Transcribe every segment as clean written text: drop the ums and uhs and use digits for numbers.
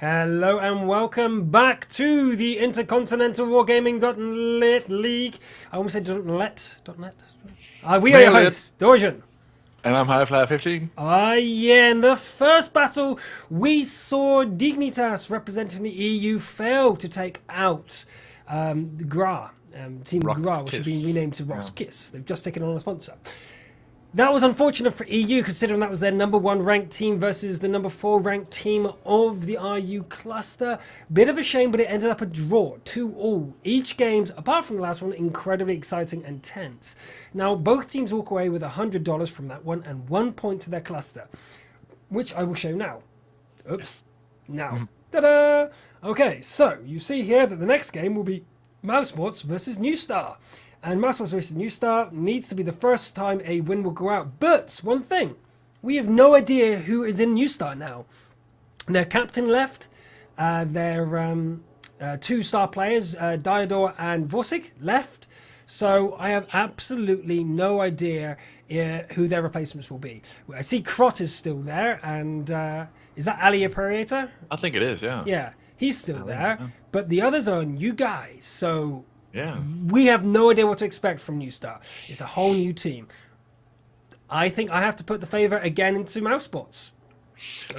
Hello and welcome back to the Intercontinental Wargaming.net League. I almost said .net. We are your hosts, Dorjan. And I'm Highflyer15. Yeah, in the first battle, we saw Dignitas representing the EU fail to take out GRA, Team GRA, which has been renamed to Roskis. They've just taken on a sponsor. That was unfortunate for EU, considering that was their #1 ranked team versus the #4 ranked team of the RU cluster. Bit of a shame, but it ended up a draw, 2-2. Each game's, apart from the last one, incredibly exciting and tense. Now, both teams walk away with $100 from that one and 1 point to their cluster, which I will show now. Oops. Now. Ta-da! Okay, so you see here that the next game will be Mousesports versus New Star. And Mousesports versus New Star needs to be the first time a win will go out. But one thing, we have no idea who is in New Star now. Their captain left. Their 2 star players, Diodor and Vorsig, left. So I have absolutely no idea who their replacements will be. I see Krot is still there. And is that Ali Operator? I think it is, yeah. Yeah, he's still there. Yeah. But the others are new guys. So... yeah, we have no idea what to expect from New Star. It's a whole new team. I think I have to put the favor again into Mousesports.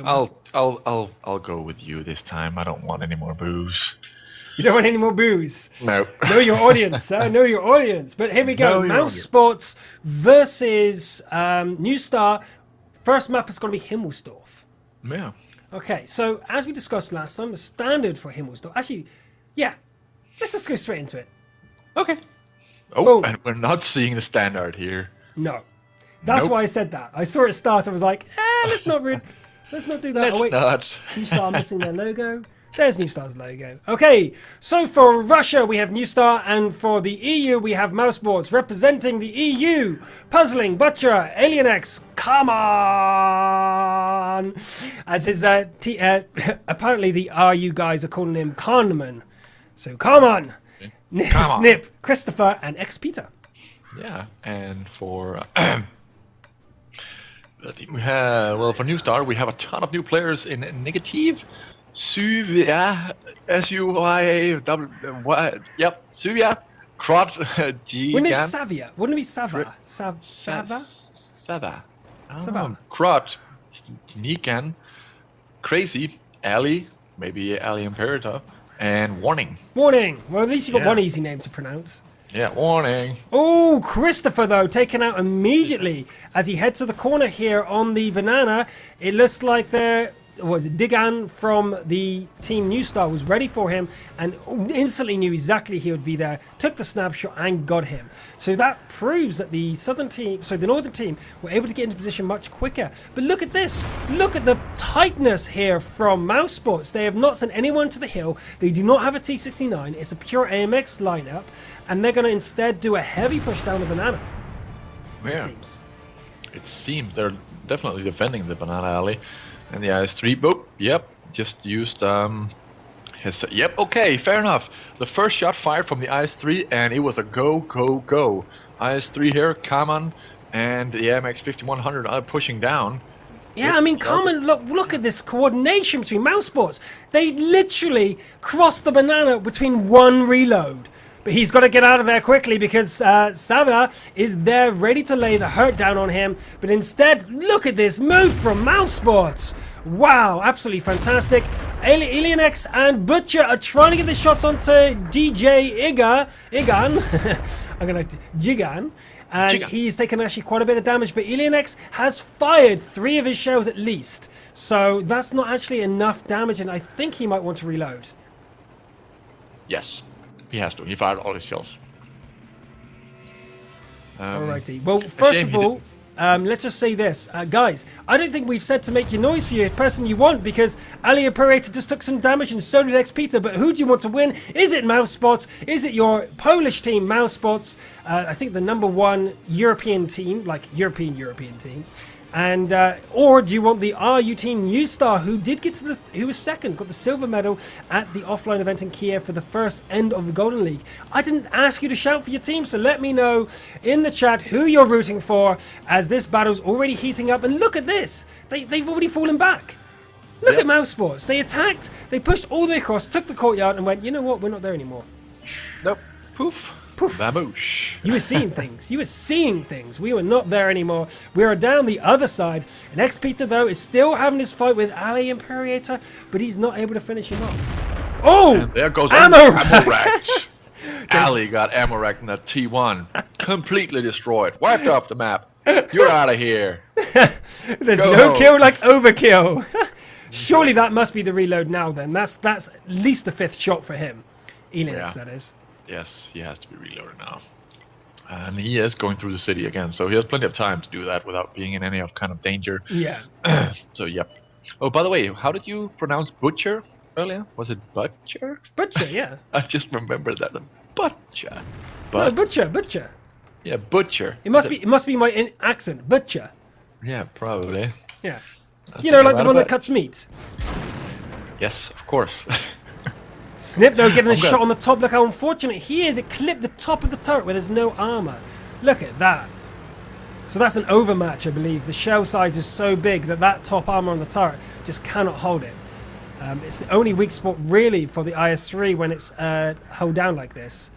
I'll go with you this time. I don't want any more booze. You don't want any more booze? No. Know your audience, sir. Know your audience. But here we go. Mousesports versus New Star. First map is going to be Himmelsdorf. Yeah. Okay, so as we discussed last time, the standard for Himmelsdorf... Actually, yeah. Let's just go straight into it. Okay. Oh, boom. And we're not seeing the standard here. No. That's why I said that. I saw it start. I was like, let's not do that. Let's not. New Star missing their logo. There's New Star's logo. Okay, so for Russia we have New Star, and for the EU we have Mousesports. Representing the EU, Puzzling, Butcher, Alienex, come on! As his, apparently the RU guys are calling him Kahneman. So come on! Snip, Christopher, and X Peter. Yeah, and for for New Star we have a ton of new players in negative. Suvia, Suvia, Krot, G. Wouldn't it Savia? Wouldn't it be Sava? Sava? Sava. Krot, Nikan, Crazy, Ali, maybe Ali Imperator, and Warning. Warning! Well, at least you got one easy name to pronounce. Yeah, Warning. Oh, Christopher, though, taken out immediately as he heads to the corner here on the banana. It looks like Digan from the team New Star was ready for him and instantly knew exactly he would be there, took the snapshot and got him. So that proves that the northern team were able to get into position much quicker. But look at this. Look at the tightness here from Mousesports. They have not sent anyone to the hill. They do not have a T69. It's a pure AMX lineup, and they're going to instead do a heavy push down the banana. Yeah. It seems they're definitely defending the banana alley. And the IS-3, boop, yep, just used yep, okay, fair enough. The first shot fired from the IS-3 and it was a go. IS-3 here, Kaman, and the MX-5100 are pushing down. Yeah, I mean, Kaman, look at this coordination between Mousesports. They literally crossed the banana between one reload. But he's got to get out of there quickly because Sava is there ready to lay the hurt down on him. But instead, look at this move from Mousesports. Wow, absolutely fantastic. Alienex and Butcher are trying to get the shots onto DJ Igan. I'm going to Jigan. And he's taken actually quite a bit of damage. But Alienex has fired 3 of his shells at least. So that's not actually enough damage. And I think he might want to reload. Yes. He has to. He fired all his shells. Alrighty. Well, first of all, let's just say this. Guys, I don't think we've said to make your noise for your person you want, because Ali Operator just took some damage and so did X Peter. But who do you want to win? Is it Mousesports? Is it your Polish team, Mousesports? I think the #1 European team, like European team. And or do you want the RU team New Star, who did get to who was second, got the silver medal at the offline event in Kiev for the first end of the Golden League? I didn't ask you to shout for your team, so let me know in the chat who you're rooting for, as this battle's already heating up. And look at this, they've already fallen back. Look at Mousesports. They attacked, they pushed all the way across, took the courtyard, and went, you know what, we're not there anymore. Nope. Poof. Poof. Baboosh. You were seeing things. You were seeing things. We were not there anymore. We are down the other side. And X-Peter, though, is still having his fight with Ali Imperator, but he's not able to finish him off. Oh! And there goes Ammo-Rack. Ali got Ammo-Rack in that T1. Completely destroyed. Wiped off the map. You're out of here. There's no kill like overkill. Surely that must be the reload now then. That's at least the 5th shot for him. Elinix, that is. Yes, he has to be reloaded now. And he is going through the city again, so he has plenty of time to do that without being in any kind of danger. Yeah. So, yep. Oh, by the way, how did you pronounce butcher earlier? Was it butcher? Butcher, yeah. I just remembered that. Butcher. No, butcher. Yeah, butcher. It must be my accent. Butcher. Yeah, probably. Yeah. You know, like the one that cuts meat. Yes, of course. Snip, though, getting a shot on the top. Look how unfortunate he is. It clipped the top of the turret where there's no armor. Look at that. So that's an overmatch, I believe. The shell size is so big that top armor on the turret just cannot hold it. It's the only weak spot, really, for the IS-3 when it's held down like this.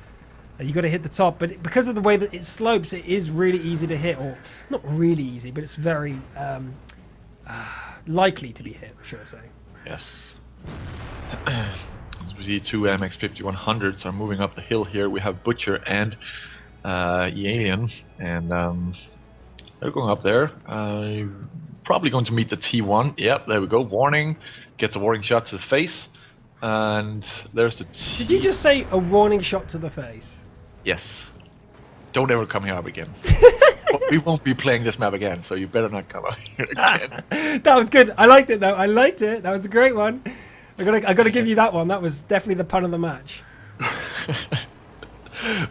You got to hit the top, but because of the way that it slopes, it is really easy to hit. Or not really easy, but it's very likely to be hit, should I say. Yes. As we see, 2 MX-5100s are moving up the hill here. We have Butcher and Alien, and they're going up there. Probably going to meet the T1. Yep, there we go. Warning. Gets a warning shot to the face. And there's the Did you just say a warning shot to the face? Yes. Don't ever come here up again. We won't be playing this map again, so you better not come out here again. That was good. I liked it, though. I liked it. That was a great one. I gotta give you that one. That was definitely the pun of the match.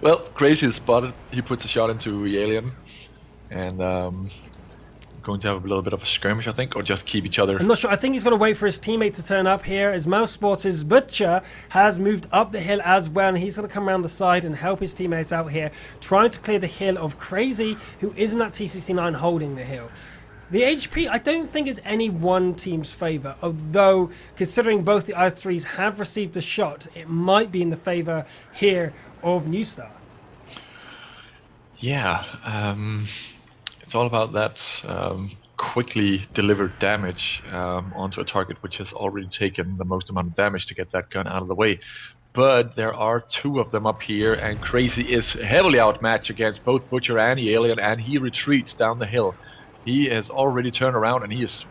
Well, Crazy is spotted. He puts a shot into the Alien, and going to have a little bit of a skirmish, I think, or just keep each other. I'm not sure. I think he's going to wait for his teammate to turn up here, as Mousesports' Butcher has moved up the hill as well, and he's going to come around the side and help his teammates out here, trying to clear the hill of Crazy, who is in that T69 holding the hill. The HP, I don't think, is any one team's favour, although considering both the IS-3s have received a shot, it might be in the favour here of New Star. Yeah, it's all about that quickly delivered damage onto a target which has already taken the most amount of damage to get that gun out of the way. But there are 2 of them up here, and Crazy is heavily outmatched against both Butcher and the Alien, and he retreats down the hill. He has already turned around, and he is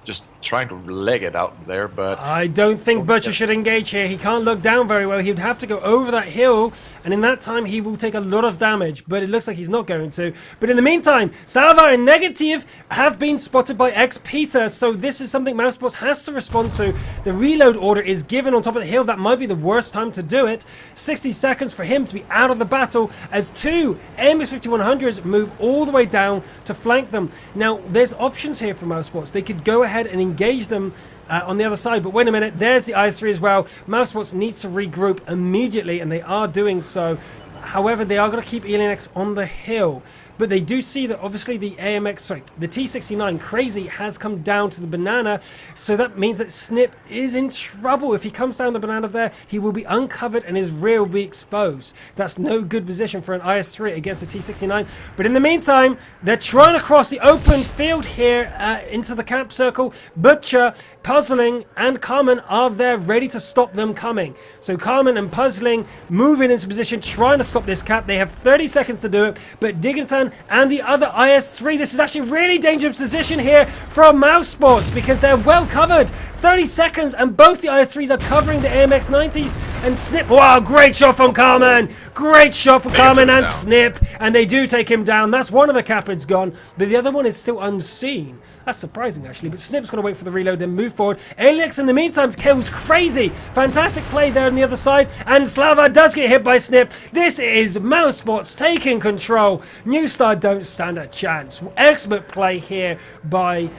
just trying to leg it out there, but I don't think Butcher should engage here. He can't look down very well. He'd have to go over that hill, and in that time he will take a lot of damage, but it looks like he's not going to. But in the meantime, Salvar and Negative have been spotted by X-Peter, so this is something Mousesports has to respond to. The reload order is given on top of the hill. That might be the worst time to do it. 60 seconds for him to be out of the battle as 2 MX-5100s move all the way down to flank them. Now, there's options here for Mousesports. They could go ahead and engage them on the other side, but wait a minute, there's the IS-3 as well. Mousesports needs to regroup immediately, and they are doing so. However, they are going to keep Alien-X on the hill, but they do see that obviously the the T69 Crazy has come down to the banana, so that means that Snip is in trouble. If he comes down the banana there, he will be uncovered and his rear will be exposed. That's no good position for an IS-3 against the T69. But in the meantime, they're trying to cross the open field here into the camp circle. Butcher, Puzzling, and Carmen are there ready to stop them coming. So Carmen and Puzzling moving into position, trying to stop this cap. They have 30 seconds to do it, but Dignitan and the other IS-3, this is actually really dangerous position here from Mousesports because they're well covered. 30 seconds and both the IS-3s are covering the AMX-90s, and Snip, wow, great shot from Carmen. Great shot from Carmen and Snip, and they do take him down. That's one of the Capids gone, but the other one is still unseen. That's surprising actually, but Snip's going to wait for the reload and move forward. Alien-X in the meantime kills Crazy. Fantastic play there on the other side, and Slava does get hit by Snip. This is Mousesports taking control. New Star don't stand a chance. Excellent play here by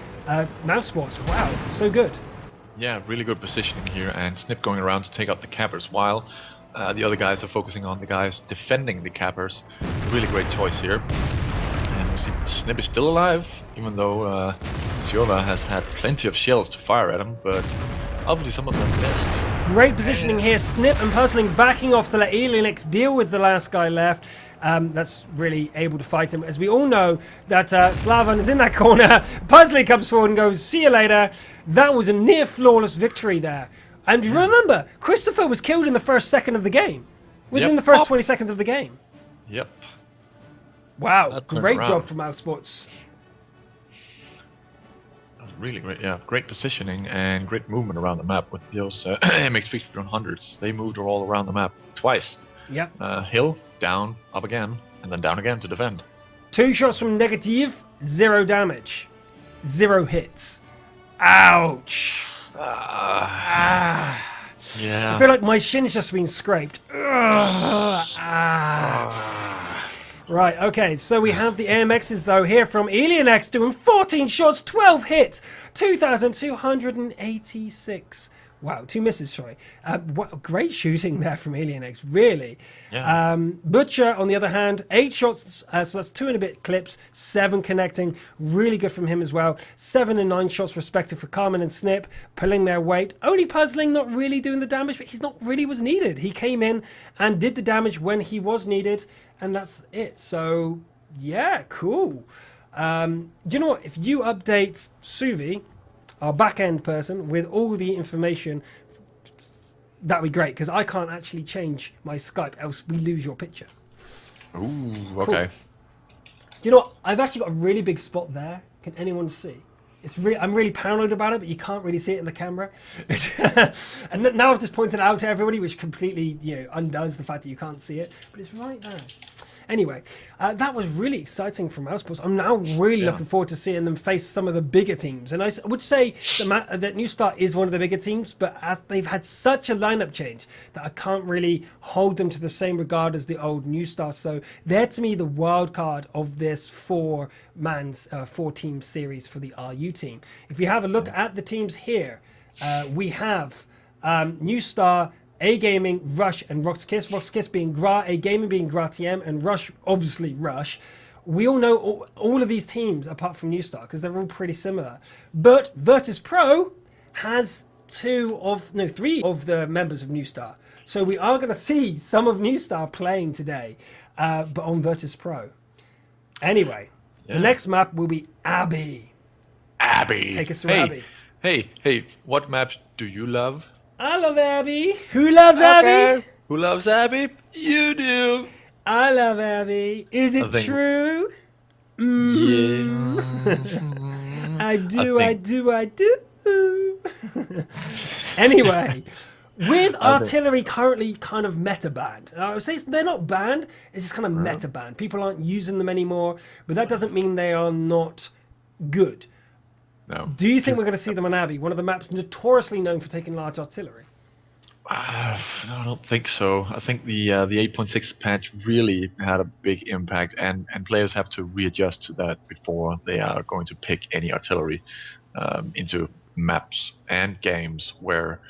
Mousesports. Wow, so good. Yeah, really good positioning here, and Snip going around to take out the cappers while the other guys are focusing on the guys defending the cappers. Really great choice here. And we see Snip is still alive, even though Ciova has had plenty of shells to fire at him, but obviously some of them missed. Great positioning here. Snip and Puzzling backing off to let Alienix deal with the last guy left. That's really able to fight him. As we all know that Slavan is in that corner. Puzzling comes forward and goes, see you later. That was a near flawless victory there. And remember, Christopher was killed in the first second of the game. Within the first 20 seconds of the game. Yep. Wow, great job from Mousesports. Really great, yeah. Great positioning and great movement around the map with those MX-5100s. They moved all around the map twice. Yep. Hill, down, up again, and then down again to defend. 2 shots from Negative, 0 damage. 0 hits. Ouch. Yeah. I feel like my shin's just been scraped. Right, okay, so we have the AMXs though here from Alienx doing 14 shots, 12 hits, 2,286. Wow, 2 misses, sorry. Great shooting there from Alienx, really. Yeah. Butcher, on the other hand, 8 shots, so that's 2 and a bit clips, 7 connecting. Really good from him as well. 7 and 9 shots respective for Carmen and Snip, pulling their weight. Only Puzzling, not really doing the damage, but he's not really was needed. He came in and did the damage when he was needed, and that's it. So, yeah, cool. Do you know what? If you update Suvi, our back-end person, with all the information, that'd be great, because I can't actually change my Skype, else we lose your picture. Ooh, Cool. okay. You know what? I've actually got a really big spot there. Can anyone see? I'm really paranoid about it, but you can't really see it in the camera. And now I've just pointed it out to everybody, which completely, undoes the fact that you can't see it. But it's right there. Anyway, that was really exciting for Mousesports. I'm now really looking forward to seeing them face some of the bigger teams. And I would say that New Star is one of the bigger teams, but they've had such a lineup change that I can't really hold them to the same regard as the old New Star. So they're, to me, the wild card of this 4-team series for the RU team. If we have a look at the teams here, we have New Star, A Gaming, Rush, and Roxkiss. Roxkiss being Gra, A Gaming being Gra TM, and Rush, obviously Rush. We all know all of these teams apart from New Star because they're all pretty similar. But Virtus Pro has 3 of the members of New Star. So we are going to see some of New Star playing today, but on Virtus Pro. Anyway, the next map will be Abbey. Abbey. Take us through Abbey. Hey, what maps do you love? I love Abbey. Who loves Abbey? Who loves Abbey? You do. I love Abbey. Is it true? Yeah. I do. Anyway, with artillery currently kind of meta banned. I would say they're not banned, it's just kind of meta banned. People aren't using them anymore, but that doesn't mean they are not good. No. Do you think we're going to see them on Abbey, one of the maps notoriously known for taking large artillery? No, I don't think so. I think the 8.6 patch really had a big impact, and players have to readjust to that before they are going to pick any artillery into maps and games where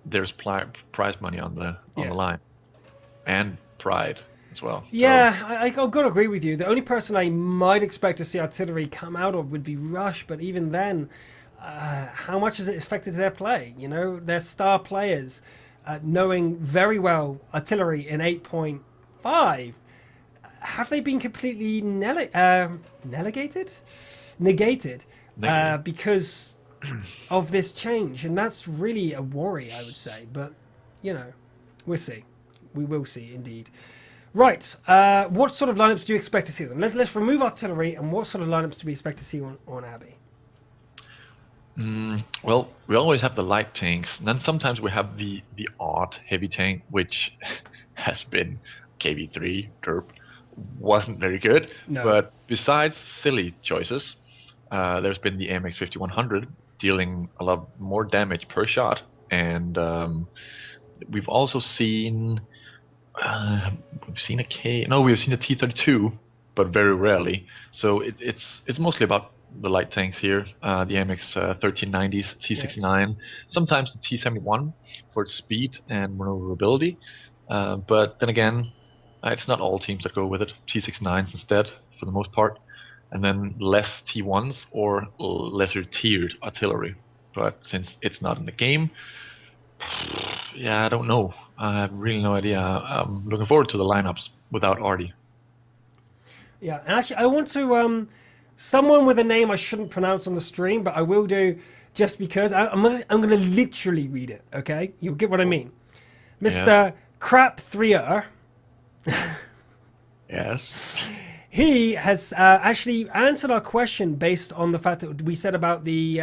there's prize money on the line, and pride as well. Yeah, so. I've got to agree with you. The only person I might expect to see artillery come out of would be Rush, but even then, how much has it affected their play? Their star players, knowing very well artillery in 8.5, have they been completely negated because of this change? And that's really a worry, I would say. But, we'll see. We will see, indeed. Right, what sort of lineups do you expect to see then? Let's remove artillery, and what sort of lineups do we expect to see on Abbey? Well, we always have the light tanks, and then sometimes we have the odd heavy tank, which has been KV3, Derp, wasn't very good. No. But besides silly choices, there's been the MX-5100 dealing a lot more damage per shot, and we've also seen... we've seen a T-32, but very rarely. So it's mostly about the light tanks here. The MX 1390s, T69, sometimes the T71 for its speed and maneuverability. But then again, it's not all teams that go with it. T69s instead, for the most part. and then less T1s or lesser tiered artillery. But since it's not in the game, yeah, I don't know. I have really no idea. I'm looking forward to the lineups without Artie. Yeah, and actually, I want to someone with a name I shouldn't pronounce on the stream, but I will do just because I'm gonna literally read it. Okay, you'll get what I mean, Mr. Crap 3er. Yes. He has actually answered our question based on the fact that we said about the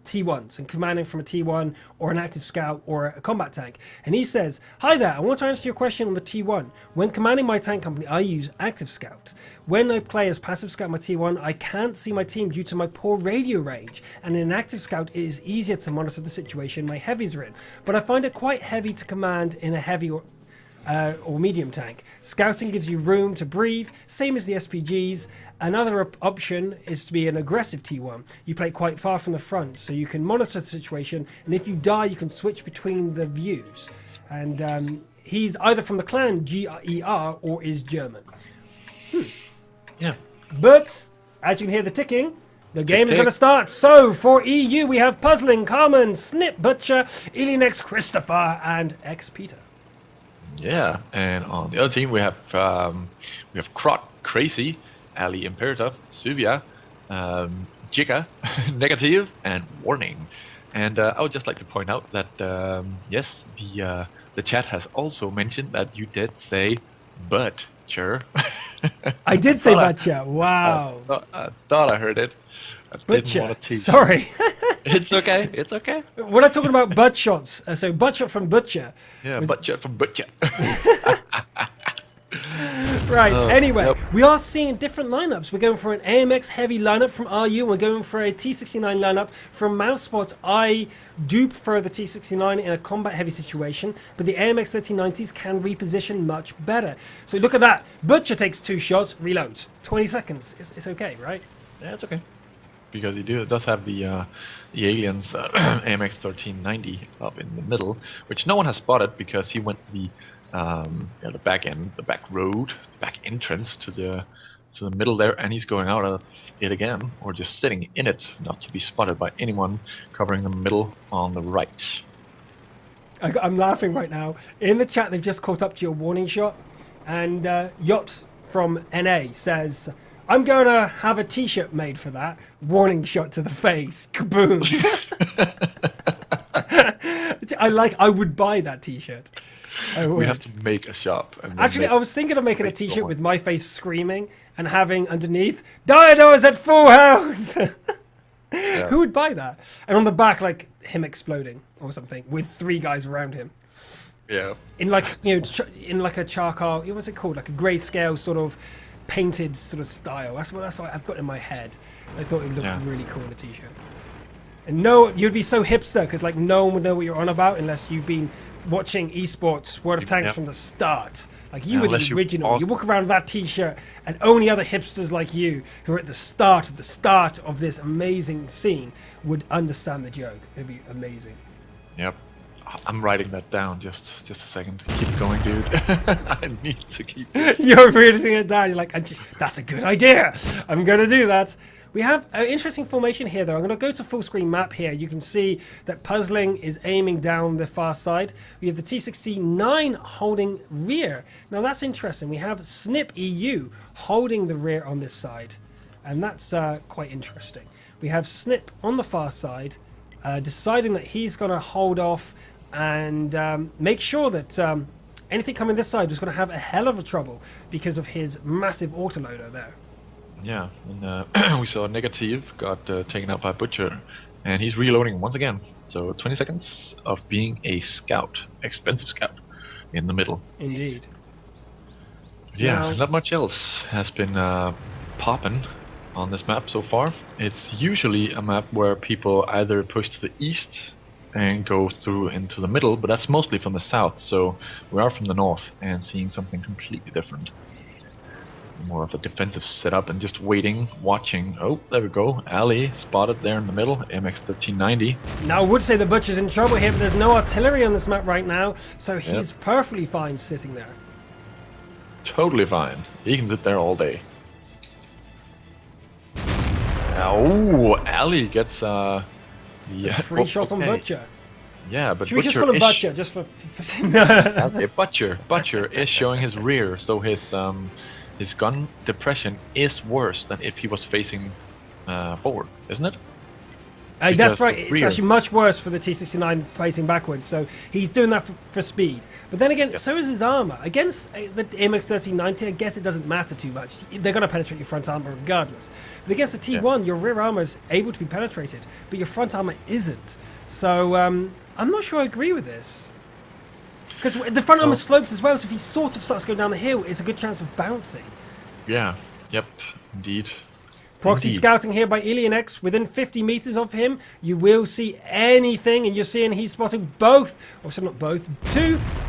T1s and commanding from a T1 or an active scout or a combat tank. And he says, "Hi there, I want to answer your question on the T1. When commanding my tank company, I use active scout. When I play as passive scout my T1, I can't see my team due to my poor radio range. And in an active scout, it is easier to monitor the situation my heavies are in. But I find it quite heavy to command in a heavy or medium tank. Scouting gives you room to breathe, same as the SPGs. Another option is to be an aggressive T1. You play quite far from the front, so you can monitor the situation, and if you die, you can switch between the views. And he's either from the clan GER or is German." Yeah. But, as you can hear the ticking, the game is going to start. So, for EU, we have Puzzling, Carmen, Snip, Butcher, Illinex, Christopher, and X Peter. Yeah, and on the other team we have Krot, Crazy, Ali Imperator, Suvia, Jika, Negative, and Warning. And I would just like to point out that yes, the chat has also mentioned that you did say Butcher. I did say Butcher. Wow. I thought I heard it. Butcher. Sorry. It's okay. It's okay. We're not talking about butt shots. So butt shot from Butcher. Yeah, butt shot from Butcher. Right. Anyway, we are seeing different lineups. We're going for an AMX heavy lineup from RU. We're going for a T69 lineup from Mousesports. I do prefer the T69 in a combat heavy situation, but the AMX 1390s can reposition much better. So look at that. Butcher takes 2 shots, reloads. 20 seconds. It's okay, right? Yeah, it's okay. Because he does have the aliens AMX 1390 up in the middle, which no one has spotted because he went the back end, the back road, the back entrance to the middle there, and he's going out of it again, or just sitting in it, not to be spotted by anyone covering the middle on the right. I'm laughing right now. In the chat, they've just caught up to your warning shot, and Yacht from NA says, "I'm going to have a t-shirt made for that. Warning shot to the face. Kaboom." I would buy that t-shirt. We have to make a shop. Actually, I was thinking of making a t-shirt with my face screaming and having underneath, "Dino is at full health." Yeah. Who would buy that? And on the back, like him exploding or something with 3 guys around him. Yeah. In like, in like a charcoal, what's it called? Like a grayscale sort of painted sort of style. That's what I've got in my head. I thought it would look really cool in a t-shirt. And no, you'd be so hipster because like no one would know what you're on about unless you've been watching esports World of Tanks from the start. Like you were the original. You walk around with that t-shirt, and only other hipsters like you who are at the start of this amazing scene would understand the joke. It'd be amazing. Yep. I'm writing that down. Just a second. Keep going, dude. I need to keep this. You're writing it down. You're like, that's a good idea. I'm going to do that. We have an interesting formation here, though. I'm going to go to full screen map here. You can see that Puzzling is aiming down the far side. We have the T69 holding rear. Now, that's interesting. We have Snip EU holding the rear on this side. And that's quite interesting. We have Snip on the far side deciding that he's going to hold off and make sure that anything coming this side is going to have a hell of a trouble because of his massive autoloader there. Yeah, and we saw Negative got taken out by Butcher, and he's reloading once again. So 20 seconds of being a scout, expensive scout, in the middle. Indeed. Yeah, not much else has been popping on this map so far. It's usually a map where people either push to the east and go through into the middle, but that's mostly from the south, so we are from the north and seeing something completely different. More of a defensive setup and just waiting, watching. Oh, there we go. Ali spotted there in the middle, MX 1390. Now I would say the Butcher's in trouble here, but there's no artillery on this map right now, so he's perfectly fine sitting there. Totally fine. He can sit there all day. Oh, Ali gets a free shot on Butcher. Yeah, but should we just call him Butcher just for okay, Butcher is showing his rear, so his gun depression is worse than if he was facing forward, isn't it? That's right. It's actually much worse for the T69 facing backwards. So he's doing that for speed. But then again, so is his armor. Against the AMX 1390, I guess it doesn't matter too much. They're going to penetrate your front armor regardless. But against the T1, your rear armor is able to be penetrated, but your front armor isn't. So I'm not sure I agree with this. Because the front armor slopes as well, so if he sort of starts going down the hill, it's a good chance of bouncing. Yeah. Yep. Indeed. Proxy scouting here by Ilionx. Within 50 meters of him, you will see anything, and you're seeing he's spotting both, or so not both,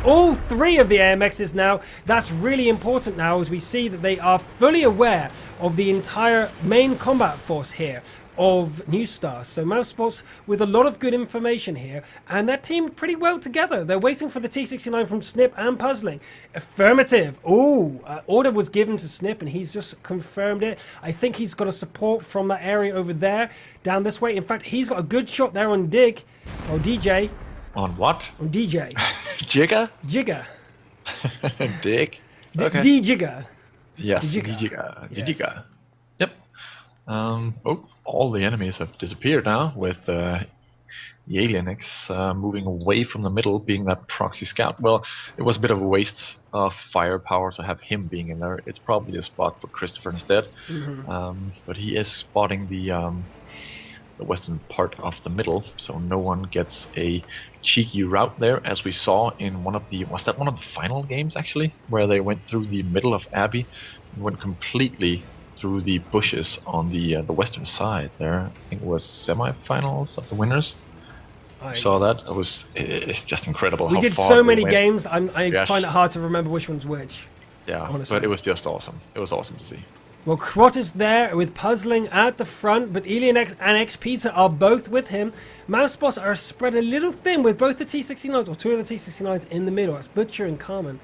all three of the AMXs now. That's really important now, as we see that they are fully aware of the entire main combat force here of New Star. So Mousesports with a lot of good information here, and that team pretty well together. They're waiting for the T69 from Snip and Puzzling. Affirmative. Order was given to Snip, and he's just confirmed it. I think he's got a support from that area over there down this way. In fact, he's got a good shot there on Dig or DJ. On what? On DJ. Jigga? Jigga. Dig. Okay. D-Jigga. Yes. D-Jigga. D-Jigga. Yep. All the enemies have disappeared now, with the Ilionx moving away from the middle, being that proxy scout. Well, it was a bit of a waste of firepower to have him being in there. It's probably a spot for Christopher instead. But he is spotting the western part of the middle, so no one gets a cheeky route there, as we saw in one of the final games actually, where they went through the middle of Abbey and went completely through the bushes on the western side there. I think it was semi-finals of the winners. I saw that. It's just incredible. We did so many games. I find it hard to remember which one's which. Yeah, honestly. But it was just awesome. It was awesome to see. Well, Krot is there with Puzzling at the front, but Ilionx and X-Pizza are both with him. Mousesports are spread a little thin with both the T69s, or two of the T69s in the middle. That's Butcher and Carmen.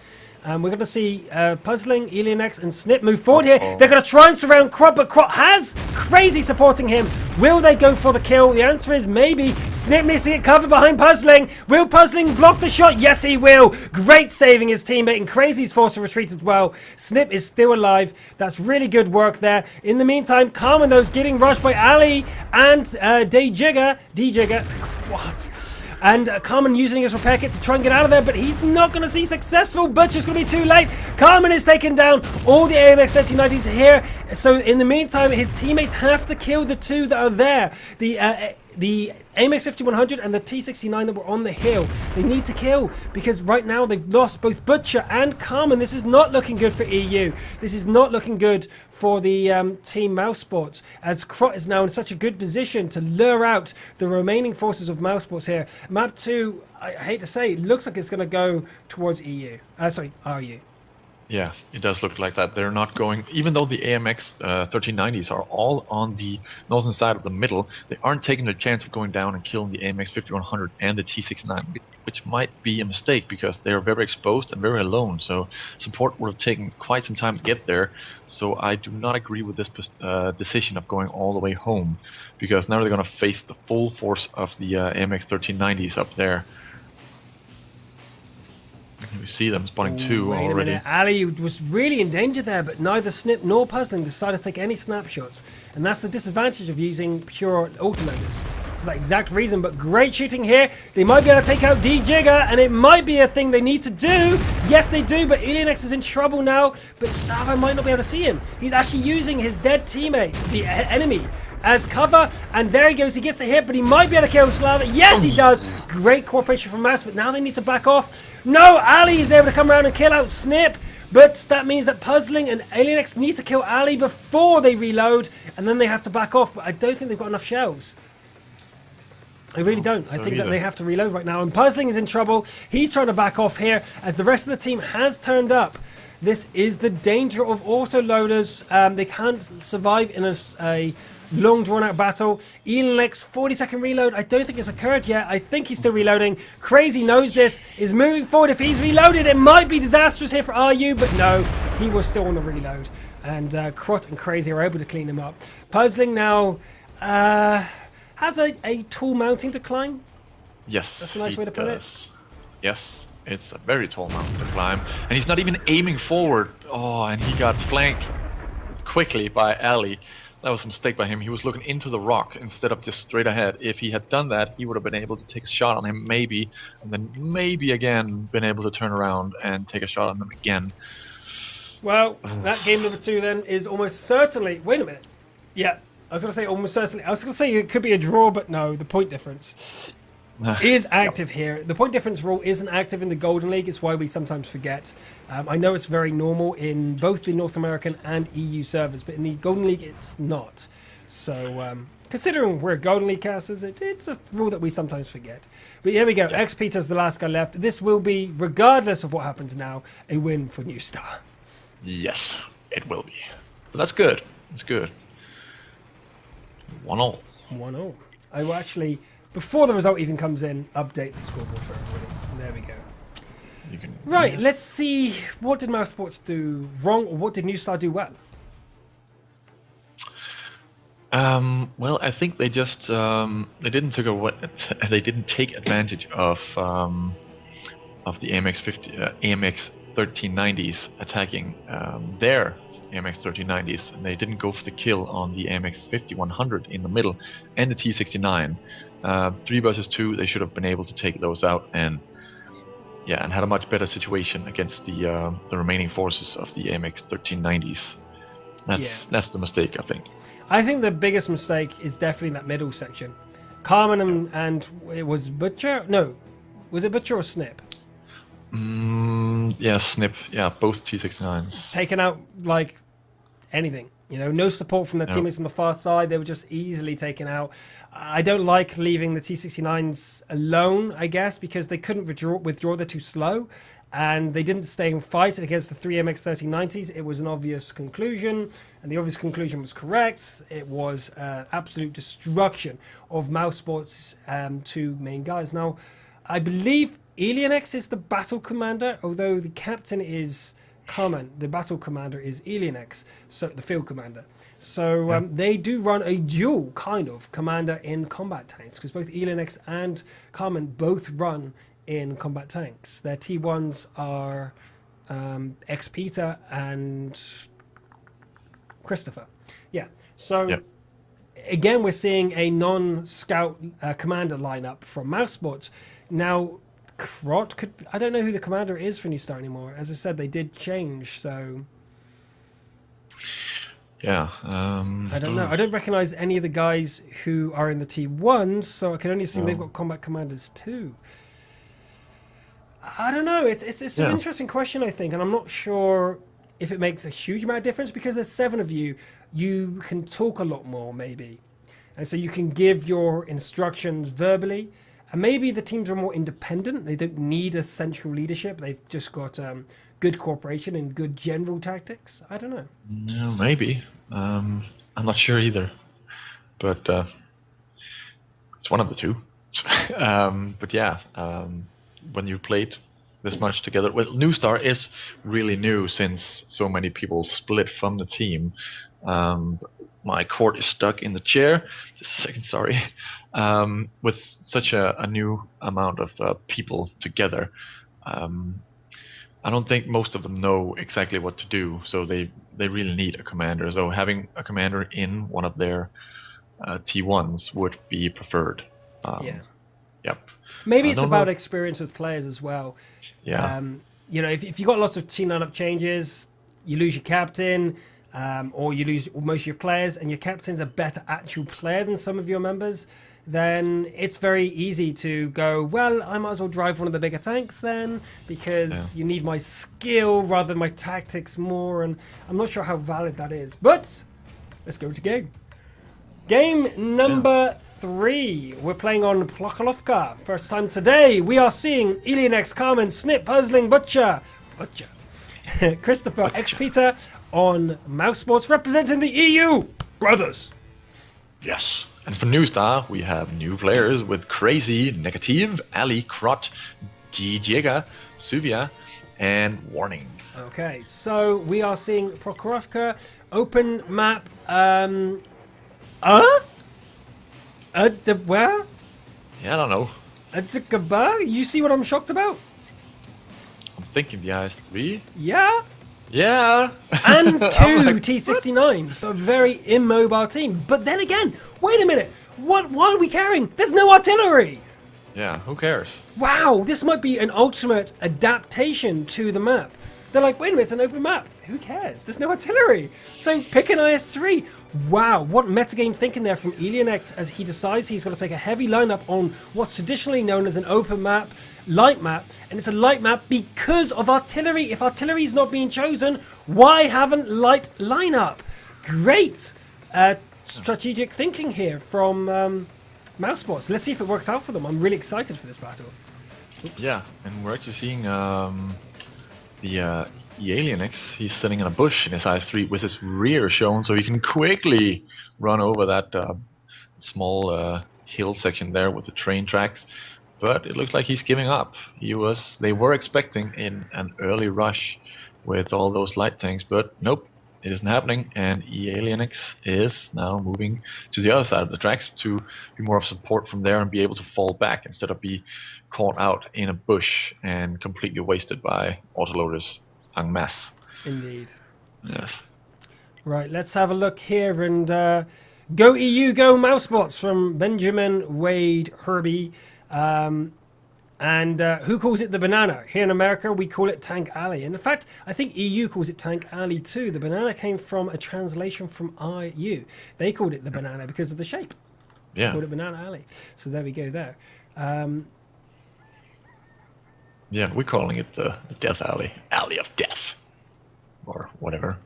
We're going to see Puzzling, Ilionx, and Snip move forward here. They're going to try and surround Krot, but Krot has Crazy supporting him. Will they go for the kill? The answer is maybe. Snip needs to get covered behind Puzzling. Will Puzzling block the shot? Yes, he will. Great saving his teammate, and Crazy's forced to retreat as well. Snip is still alive. That's really good work there. In the meantime, Carmen, though, is getting rushed by Ali and D-Jigga. What? And Carmen using his repair kit to try and get out of there, but he's not going to see successful. Butcher's going to be too late. Carmen is taken down. All the AMX 1390s here. So in the meantime, his teammates have to kill the two that are there. The AMX 5100 and the T69 that were on the hill. They need to kill, because right now they've lost both Butcher and Carmen. This is not looking good for EU. This is not looking good for the Team Mousesports, as Krot is now in such a good position to lure out the remaining forces of Mousesports here. Map 2, I hate to say, it looks like it's going to go towards EU. RU. Yeah, it does look like that. They're not going, even though the AMX 1390s are all on the northern side of the middle, they aren't taking the chance of going down and killing the AMX 5100 and the T69, which might be a mistake because they're very exposed and very alone. So support would have taken quite some time to get there. So I do not agree with this decision of going all the way home, because now they're going to face the full force of the AMX 1390s up there. We see them spawning two already. Wait a minute, Ali was really in danger there, but neither Snip nor Puzzling decided to take any snapshots. And that's the disadvantage of using pure autoloaders for that exact reason. But great shooting here. They might be able to take out D-Jigga, and it might be a thing they need to do. Yes, they do, but Ilionx is in trouble now. But Sava might not be able to see him. He's actually using his dead teammate, the enemy, as cover, and there he goes. He gets a hit, but he might be able to kill Slava. Yes, he does. Great cooperation from Mouse, but now they need to back off. No, Ali is able to come around and kill out Snip, but that means that Puzzling and Ilionx need to kill Ali before they reload, and then they have to back off. But I don't think they've got enough shells. I really don't. I think that they have to reload right now, and Puzzling is in trouble. He's trying to back off here as the rest of the team has turned up. This is the danger of autoloaders. They can't survive in a long drawn-out battle. Ilionx 40-second reload. I don't think it's occurred yet. I think he's still reloading. Crazy knows this, is moving forward. If he's reloaded, it might be disastrous here for RU, but no, he was still on the reload. And Krot and Crazy are able to clean them up. Puzzling now has a tall mountain to climb. Yes, that's a nice way to put it. Yes, it's a very tall mountain to climb, and he's not even aiming forward. Oh, and he got flanked quickly by Ali. That was a mistake by him. He was looking into the rock instead of just straight ahead. If he had done that, he would have been able to take a shot on him, maybe, and then maybe again been able to turn around and take a shot on him again. Well, that game number 2 then is almost certainly... Wait a minute. Yeah, I was going to say almost certainly. I was going to say it could be a draw, but no, the point difference is active here. The point difference rule isn't active in the Golden League. It's why we sometimes forget. I know it's very normal in both the North American and EU servers, but in the Golden League it's not. So considering we're Golden League casters, it's a rule that we sometimes forget. But here we go. Yeah. X-Peter's the last guy left. This will be, regardless of what happens now, a win for New Star. Yes, it will be. But that's good. That's good. 1-0. 1-0. I will actually, before the result even comes in, update the scoreboard for everybody. There we go. Right, let's see, what did Mousesports do wrong, or what did New Star do well? Well, I think they just they didn't take advantage of the AMX 1390s attacking their AMX 1390s, and they didn't go for the kill on the AMX 5100 in the middle and the T69. 3 versus 2, they should have been able to take those out and had a much better situation against the remaining forces of the AMX 1390s. That's the mistake, I think. I think the biggest mistake is definitely that middle section. Carmen and it was Butcher? No, was it Butcher or Snip? Yeah, Snip. Yeah, both T69s. Taken out like anything. You know, no support from their teammates on the far side. They were just easily taken out. I don't like leaving the T69s alone, I guess, because they couldn't withdraw. They're too slow. And they didn't stay and fight against the 3 MX 1390s. It was an obvious conclusion. And the obvious conclusion was correct. It was absolute destruction of Mousesports' 2 main guys. Now, I believe Alienex is the battle commander, although the captain is Carmen. The battle commander is Alienex, so the field commander. So they do run a dual kind of commander in combat tanks, because both Alienex and Carmen both run in combat tanks. Their T1s are X-Peter and Christopher. Yeah, so again, we're seeing a non-scout commander lineup from Mousesports. Now, Krot could... I don't know who the commander is for New Star anymore. As I said, they did change, so... Yeah. I don't know. I don't recognize any of the guys who are in the T1s, so I can only assume they've got combat commanders too. I don't know. It's an interesting question, I think, and I'm not sure if it makes a huge amount of difference, because there's 7 of you. You can talk a lot more, maybe. And so you can give your instructions verbally. And maybe the teams are more independent. They don't need a central leadership. They've just got good cooperation and good general tactics. I don't know. No, maybe. I'm not sure either. But it's one of the two. But yeah, when you played this much together, well, New Star is really new since so many people split from the team. My cord is stuck in the chair. Just a second, sorry. With such a new amount of people together, I don't think most of them know exactly what to do. So they really need a commander. So having a commander in one of their T1s would be preferred. Yep. Maybe it's about experience with players as well. Yeah. You know, if you got lots of team lineup changes, you lose your captain. Or you lose most of your players, and your captain's a better actual player than some of your members, then it's very easy to go, well, I might as well drive one of the bigger tanks then, because you need my skill rather than my tactics more, and I'm not sure how valid that is. But let's go to game. Game number 3. We're playing on Plokhalovka. First time today, we are seeing Alienex, Carmen, Snip, Puzzling, Butcher, Christopher, X-Peter on Mousesports, representing the EU brothers. Yes. And for New Star, we have new players with Crazy, Negative, Ali, Krot, Diega, Suvia, and Warning. Okay, so we are seeing Prokhorovka, open map. Where? Yeah, I don't know. You see what I'm shocked about? I'm thinking the IS-3. Yeah. Yeah. And two like, T-69s. So a very immobile team. But then again, wait a minute. Why are we caring? There's no artillery. Yeah, who cares? Wow, this might be an ultimate adaptation to the map. They're like, wait a minute, it's an open map. Who cares? There's no artillery. So pick an IS-3. Wow, what metagame thinking there from Alienex as he decides he's going to take a heavy lineup on what's traditionally known as an open map, light map. And it's a light map because of artillery. If artillery is not being chosen, why haven't light lineup? Great strategic thinking here from Mousesports. Let's see if it works out for them. I'm really excited for this battle. Oops. Yeah, and we're actually seeing the Alienex. He's sitting in a bush in his IS-3 with his rear shown, so he can quickly run over that small hill section there with the train tracks. But it looks like he's giving up. They were expecting an early rush with all those light tanks, but nope. It isn't happening, and Alienex is now moving to the other side of the tracks to be more of support from there and be able to fall back instead of be caught out in a bush and completely wasted by autoloaders en masse. Indeed. Yes. Right, let's have a look here and go EU, go Mousesports from Benjamin Wade Herbie. And who calls it the banana? Here in America, we call it Tank Alley. And in fact, I think EU calls it Tank Alley too. The banana came from a translation from IU. They called it the banana because of the shape. Yeah. They called it Banana Alley. So there we go there. Yeah, we're calling it the Death Alley. Alley of Death. Or whatever.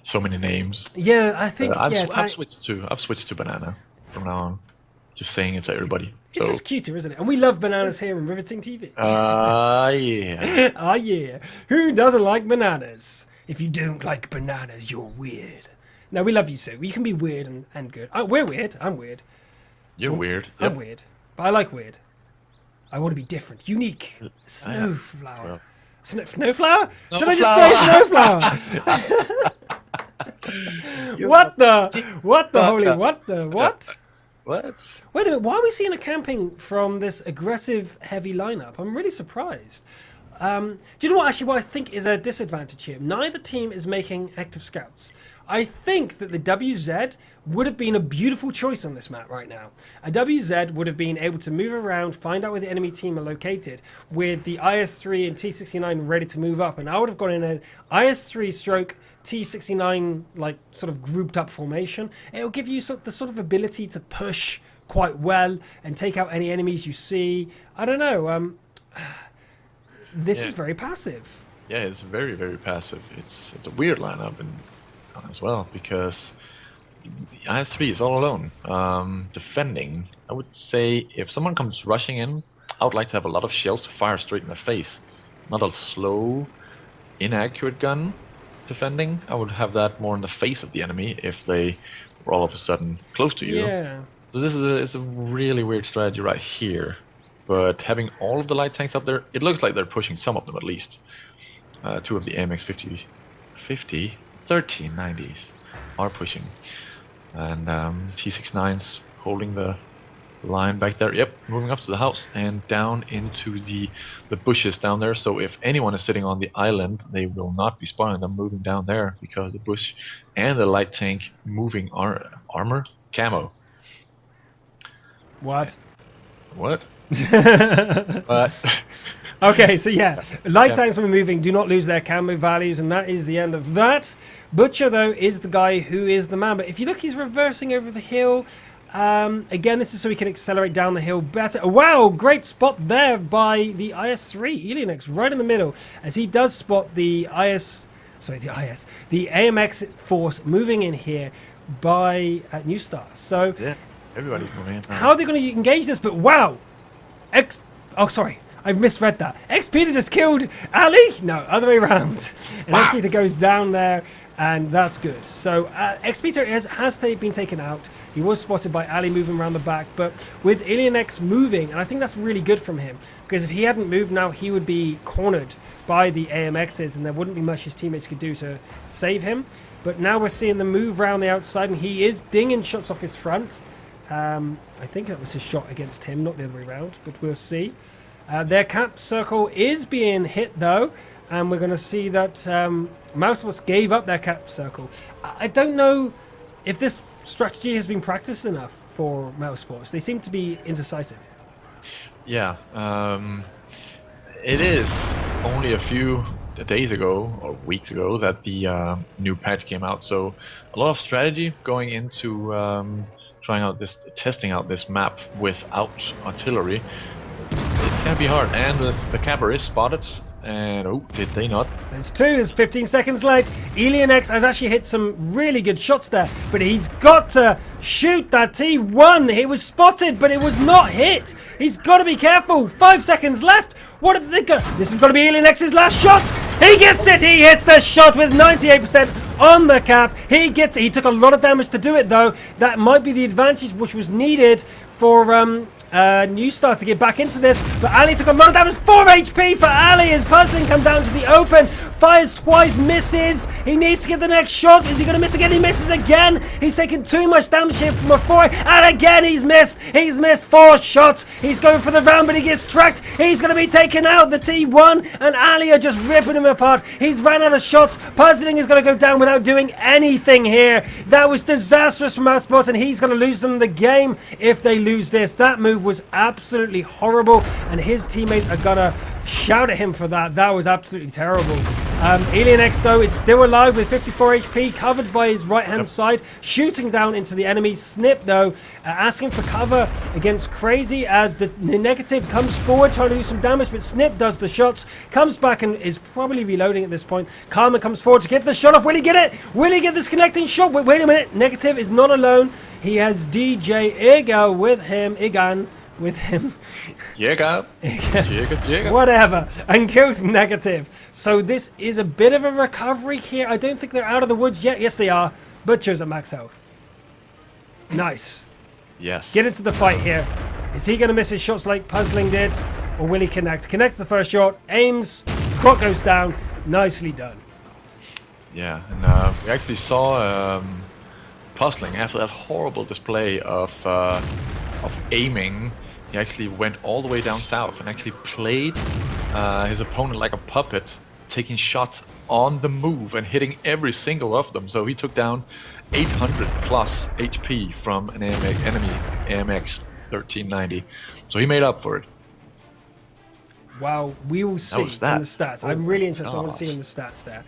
So many names. Yeah, I think... I've switched to banana from now on. Just saying it to everybody. It's just cuter, isn't it? And we love bananas here in Riveting TV. Yeah. Ah, yeah. Who doesn't like bananas? If you don't like bananas, you're weird. No, we love you, Sue. You can be weird and good. We're weird. I'm weird. You're weird. I'm weird. But I like weird. I want to be different. Unique. Snowflower. Snowflower? Did I just say snowflower? What the holy, what? What? Wait a minute, why are we seeing a camping from this aggressive, heavy lineup? I'm really surprised. Do you know what I think is a disadvantage here? Neither team is making active scouts. I think that the WZ would have been a beautiful choice on this map right now. A WZ would have been able to move around, find out where the enemy team are located, with the IS-3 and T-69 ready to move up. And I would have gone in an IS-3 stroke T-69, like, sort of grouped up formation. It will give you the sort of ability to push quite well and take out any enemies you see. I don't know. This is very passive. Yeah, it's very, very passive. It's a weird lineup as well, because IS-3 is all alone. Defending, I would say if someone comes rushing in, I would like to have a lot of shells to fire straight in the face. Not a slow, inaccurate gun defending. I would have that more in the face of the enemy if they were all of a sudden close to you. Yeah. So this is a really weird strategy right here. But having all of the light tanks up there, it looks like they're pushing some of them at least. Two of the AMX 1390s are pushing. And T-69's holding the line back there. Yep, moving up to the house and down into the bushes down there. So if anyone is sitting on the island, they will not be spotting them moving down there because the bush and the light tank moving armor camo. What? What? Okay, so yeah, light tanks when moving do not lose their camo values, and that is the end of that. Butcher, though, is the guy who is the man. But if you look, he's reversing over the hill. Again, this is so he can accelerate down the hill better. Wow, great spot there by the IS-3. Alienex right in the middle, as he does spot the AMX force moving in here by New Star. So yeah, everybody's moving in. How are they going to engage this? But wow, oh, sorry. I've misread that. X-Peter just killed Ali? No, other way around. And wow. X-Peter goes down there, and that's good. So X-Peter has been taken out. He was spotted by Ali moving around the back, but with Alienex moving, and I think that's really good from him, because if he hadn't moved now, he would be cornered by the AMXs, and there wouldn't be much his teammates could do to save him. But now we're seeing them move around the outside, and he is dinging shots off his front. I think that was his shot against him, not the other way around, but we'll see. Their cap circle is being hit, though, and we're going to see that Mousesports gave up their cap circle. I don't know if this strategy has been practiced enough for Mousesports. They seem to be indecisive. Yeah, it is only a few days ago or weeks ago that the new patch came out, so a lot of strategy going into testing out this map without artillery. It can be hard, and the capper is spotted. And oh, did they not? There's 2, there's 15 seconds left. ElianX has actually hit some really good shots there, but he's got to shoot that T1. He was spotted, but it was not hit. He's got to be careful. 5 seconds left. What if they go? This is going to be ElianX's last shot. He gets it. He hits the shot with 98% on the cap. He gets it. He took a lot of damage to do it, though. That might be the advantage which was needed for New Star to get back into this, but Ali took a lot of damage. 4 HP for Ali as Puzzling comes out into the open. Fires twice, misses. He needs to get the next shot. Is he going to miss again? He misses again. He's taken too much damage here from a 4, and again he's missed. He's missed 4 shots. He's going for the round, but he gets tracked. He's going to be taken out. The T1 and Ali are just ripping him apart. He's ran out of shots. Puzzling is going to go down without doing anything here. That was disastrous from Mousesports, and he's going to lose them the game if they lose this. That move was absolutely horrible, and his teammates are gonna shout at him for that. That was absolutely terrible. ElianX, though, is still alive with 54 HP, covered by his right-hand side, shooting down into the enemy. Snip, though, asking for cover against Crazy as the negative comes forward, trying to do some damage, but Snip does the shots, comes back and is probably reloading at this point. Carmen comes forward to get the shot off. Will he get it? Will he get this connecting shot? Wait a minute. Negative is not alone. He has DJ Iga with him. Igan with him. Jäger. Whatever. And kills Negative. So this is a bit of a recovery here. I don't think they're out of the woods yet. Yes, they are. Butcher's at max health. Nice. Yes. Get into the fight here. Is he going to miss his shots like Puzzling did? Or will he connect? Connects the first shot. Aims. Croc goes down. Nicely done. Yeah. And we actually saw Puzzling after that horrible display of aiming. He actually went all the way down south and actually played his opponent like a puppet, taking shots on the move and hitting every single of them. So he took down 800 plus HP from an enemy AMX 1390. So he made up for it. Wow, we will see in the stats. I'm really interested. I want to see in the stats there.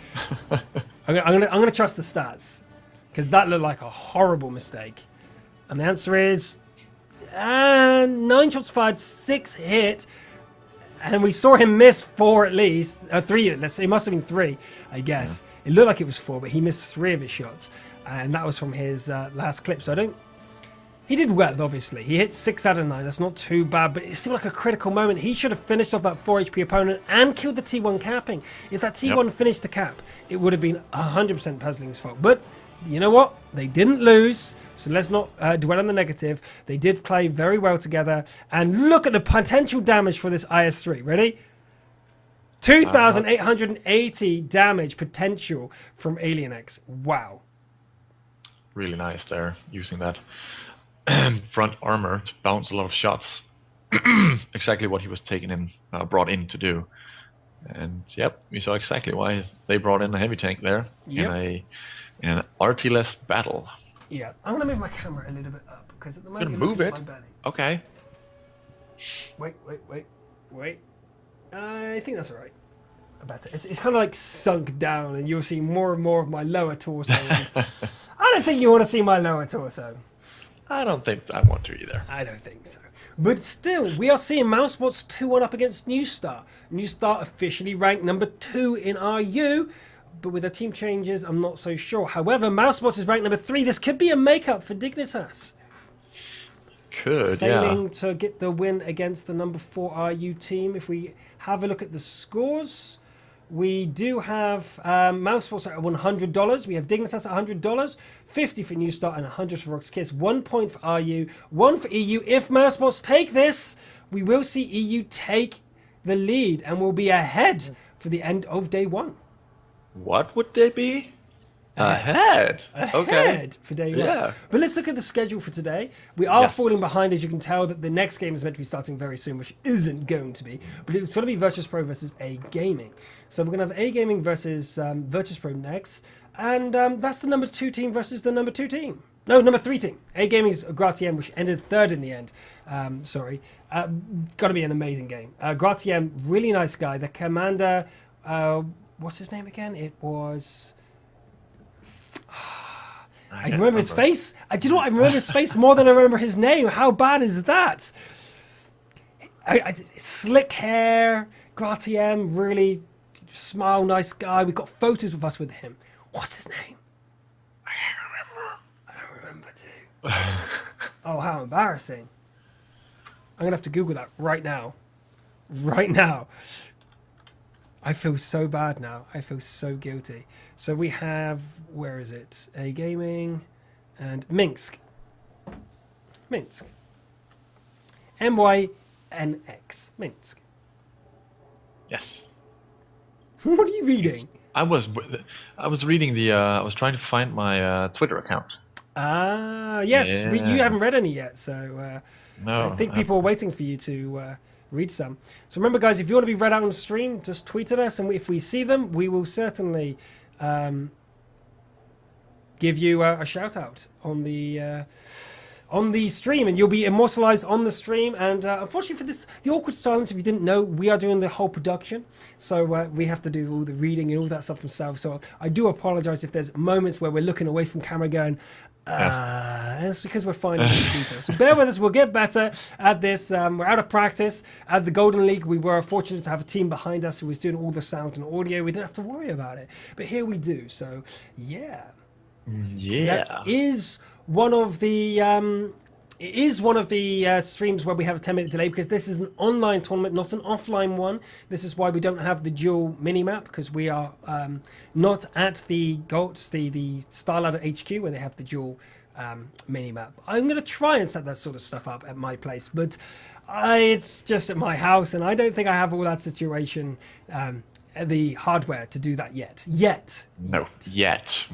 I'm gonna trust the stats because that looked like a horrible mistake. And the answer is 9 shots fired, 6 hit, and we saw him miss 4 at least. 3, let's say. It must have been 3, I guess. Yeah. It looked like it was 4, but he missed 3 of his shots, and that was from his last clip. So he did well, obviously. He hit 6 out of 9. That's not too bad, but it seemed like a critical moment. He should have finished off that 4 HP opponent and killed the T1 capping. If that T1 finished the cap, it would have been 100% Puzzling's fault. But you know what? They didn't lose, so let's not dwell on the negative. They did play very well together, and look at the potential damage for this IS-3. Ready? 2,880 damage potential from AlienX. Wow. Really nice there, using that front armor to bounce a lot of shots. Exactly what he was brought in to do. And yep, we saw exactly why they brought in a heavy tank there in an RT-less battle. Yeah, I'm gonna move my camera a little bit up because at the moment you're move it. My belly. Okay. Wait. I think that's alright. Better. It's kind of like sunk down, and you'll see more and more of my lower torso. I don't think you want to see my lower torso. I don't think I want to either. I don't think so. But still, we are seeing Mousesports 2-1 up against New Star. New Star officially ranked number 2 in RU. But with the team changes, I'm not so sure. However, Mousesports is ranked number 3. This could be a make-up for Dignitas. Failing to get the win against the number 4 RU team. If we have a look at the scores, we do have Mousesports at $100. We have Dignitas at $100, 50 for New Star, and 100 for Roxkiss. 1 point for RU, 1 for EU. If Mousesports take this, we will see EU take the lead and will be ahead for the end of day 1. What would they be? Ahead. Okay. For day one. But let's look at the schedule for today. We are falling behind, as you can tell, that the next game is meant to be starting very soon, which isn't going to be. But it's going to be Virtus Pro versus A Gaming. So we're going to have A Gaming versus Virtus Pro next. And that's the number 2 team versus the number 2 team. No, number 3 team. A Gaming's Gratiem, which ended 3rd in the end. Sorry. Got to be an amazing game. Gratiem, really nice guy. The commander, what's his name again? It was... I remember his face. Do you know what? I remember his face more than I remember his name. How bad is that? Slick hair, Gratiem, really smile, nice guy. We've got photos of us with him. What's his name? I don't remember too. Oh, how embarrassing. I'm going to have to Google that right now. Right now. I feel so bad now. I feel so guilty. So we have, where is it? A Gaming and Minsk. Minsk. M-Y-N-X. Minsk. Yes. What are you reading? I was reading the, I was trying to find my Twitter account. Ah, yes. Yeah. You haven't read any yet, so no, I think people are waiting for you to read some. So remember, guys, if you want to be read out on stream, just tweet at us, and if we see them, we will certainly give you a shout out on the stream, and you'll be immortalized on the stream. And unfortunately for this, the awkward silence, if you didn't know, we are doing the whole production, so we have to do all the reading and all that stuff themselves. So I do apologize if there's moments where we're looking away from camera going, and it's because we're finding to do so. So bear with us, we'll get better at this. We're out of practice. At the Golden League, we were fortunate to have a team behind us who was doing all the sound and audio. We didn't have to worry about it, but here we do. So yeah. That is one of the streams where we have a 10-minute delay, because this is an online tournament, not an offline one. This is why we don't have the dual mini-map, because we are not at the Star Ladder HQ where they have the dual mini-map. I'm going to try and set that sort of stuff up at my place, but it's just at my house, and I don't think I have all that situation, the hardware to do that yet.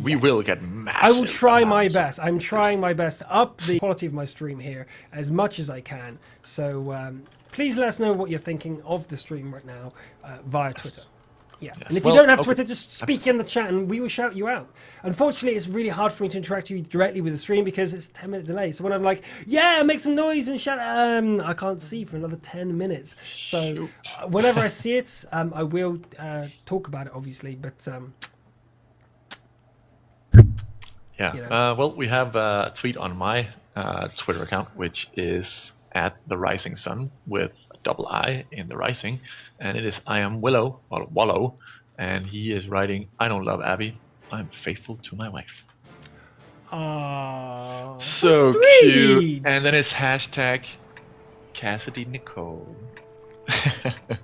We will get massive. I will try my best. I'm trying my best to up the quality of my stream here as much as I can. So please let us know what you're thinking of the stream right now via Twitter. And if you don't have Twitter, just speak in the chat and we will shout you out. Unfortunately, it's really hard for me to interact with you directly with the stream because it's a 10-minute delay. So when I'm like, yeah, make some noise and shout, I can't see for another 10 minutes. So whenever I see it, I will talk about it, obviously. But well, we have a tweet on my Twitter account, which is at the Rising Sun with a double I in the Rising. And it is I am Willow, or Wallow, and he is writing, I don't love Abby, I'm faithful to my wife. Aww, so sweet. Cute. And then it's hashtag Cassidy Nicole. Good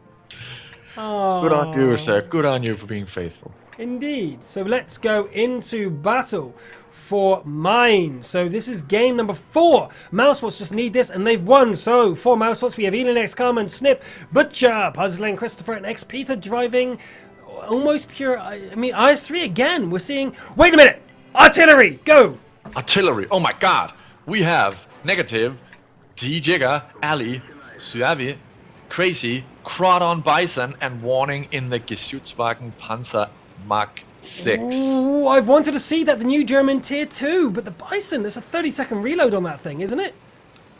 on you, sir. Good on you for being faithful. Indeed. So let's go into battle for mine. So this is game number 4. Mousesports just need this, and they've won. So for Mousesports, we have Elon X, Carmen, Snip, Butcher, Puzzling, Christopher, and X Peter driving almost pure. I mean, IS3 again. We're seeing. Wait a minute! Artillery, go! Artillery. Oh my God! We have Negative, D Jigger, Ali, Suavi, Crazy, Crawdon Bison, and Warning in the Geschützwagen Panzer Mark 6. Ooh, I've wanted to see that, the new German Tier 2, but the Bison, there's a 30-second reload on that thing, isn't it?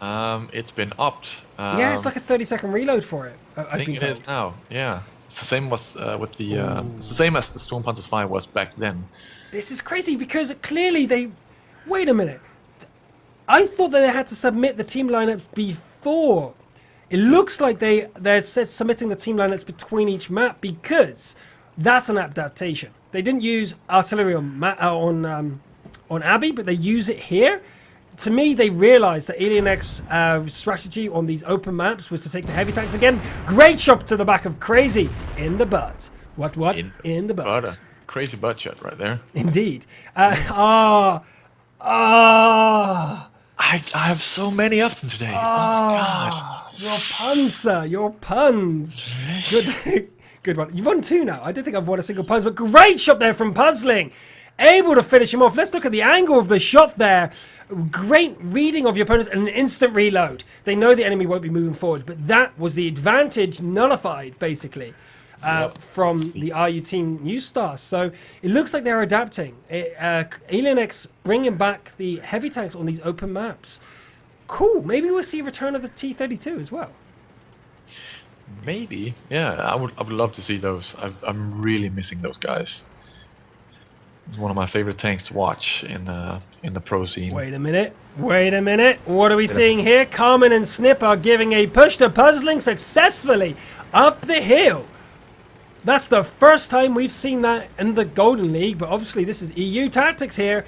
It's been upped. Yeah, it's like a 30-second reload for it. I think it is now. Yeah, it's the same with the. It's the same as the Sturmpanzer 5 was back then. This is crazy because clearly they. Wait a minute. I thought that they had to submit the team lineups before. It looks like they're submitting the team lineups between each map because that's an adaptation. They didn't use artillery on Abbey, but they use it here. To me, they realized that Alien X strategy on these open maps was to take the heavy tanks again. Great shot to the back of Crazy in the butt. What? In the butt. Crazy butt shot right there. Indeed. I have so many of them today. Oh my God. Your puns, sir. Your puns. Good. Good one. You've won 2 now. I don't think I've won a single puzzle, but great shot there from Puzzling. able to finish him off. Let's look at the angle of the shot there. Great reading of your opponents and an instant reload. They know the enemy won't be moving forward, but that was the advantage nullified, basically, from the RU team New Star. So it looks like they're adapting. Alien X bringing back the heavy tanks on these open maps. Cool. Maybe we'll see a return of the T-32 as well. Maybe. Yeah, I would love to see those. I'm really missing those guys. It's one of my favorite tanks to watch in the pro scene. Wait a minute. What are we seeing here? Carmen and Snip are giving a push to Puzzling successfully up the hill. That's the first time we've seen that in the Golden League, but obviously this is EU tactics here.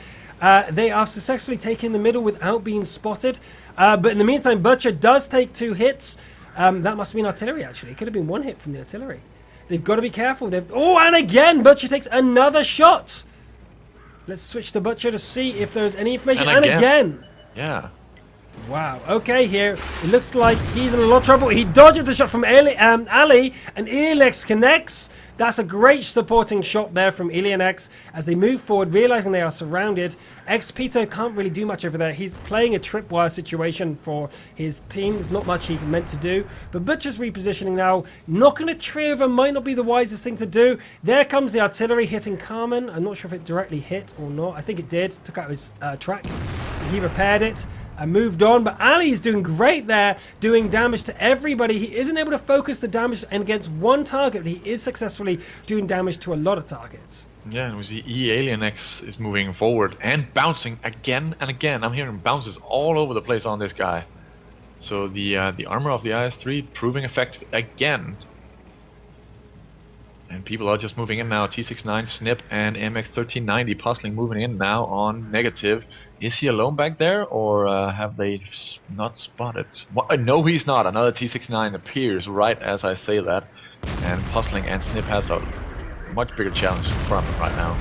They are successfully taking the middle without being spotted. But in the meantime, Butcher does take 2 hits. That must have been artillery, actually. It could have been 1 hit from the artillery. They've got to be careful. Oh, and again, Butcher takes another shot. Let's switch to Butcher to see if there's any information. And again. Yeah. Wow. Okay, here. It looks like he's in a lot of trouble. He dodges the shot from Ali, and Alien X connects. That's a great supporting shot there from Alien X as they move forward, realizing they are surrounded. X-Peter can't really do much over there. He's playing a tripwire situation for his team. There's not much he meant to do. But Butcher's repositioning now. Knocking a tree over might not be the wisest thing to do. There comes the artillery hitting Carmen. I'm not sure if it directly hit or not. I think it did. Took out his track. He repaired it and moved on, but Ali's doing great there, doing damage to everybody. He isn't able to focus the damage and against one target, but he is successfully doing damage to a lot of targets. Yeah, and we see Alien X is moving forward and bouncing again and again. I'm hearing bounces all over the place on this guy. So the armor of the IS-3 proving effective again. And people are just moving in now. T69, Snip, and MX1390 Puzzling moving in now on negative. Is he alone back there, or have they not spotted? Well, no, he's not. Another T69 appears right as I say that. And Puzzling and Snip has a much bigger challenge in front of them right now.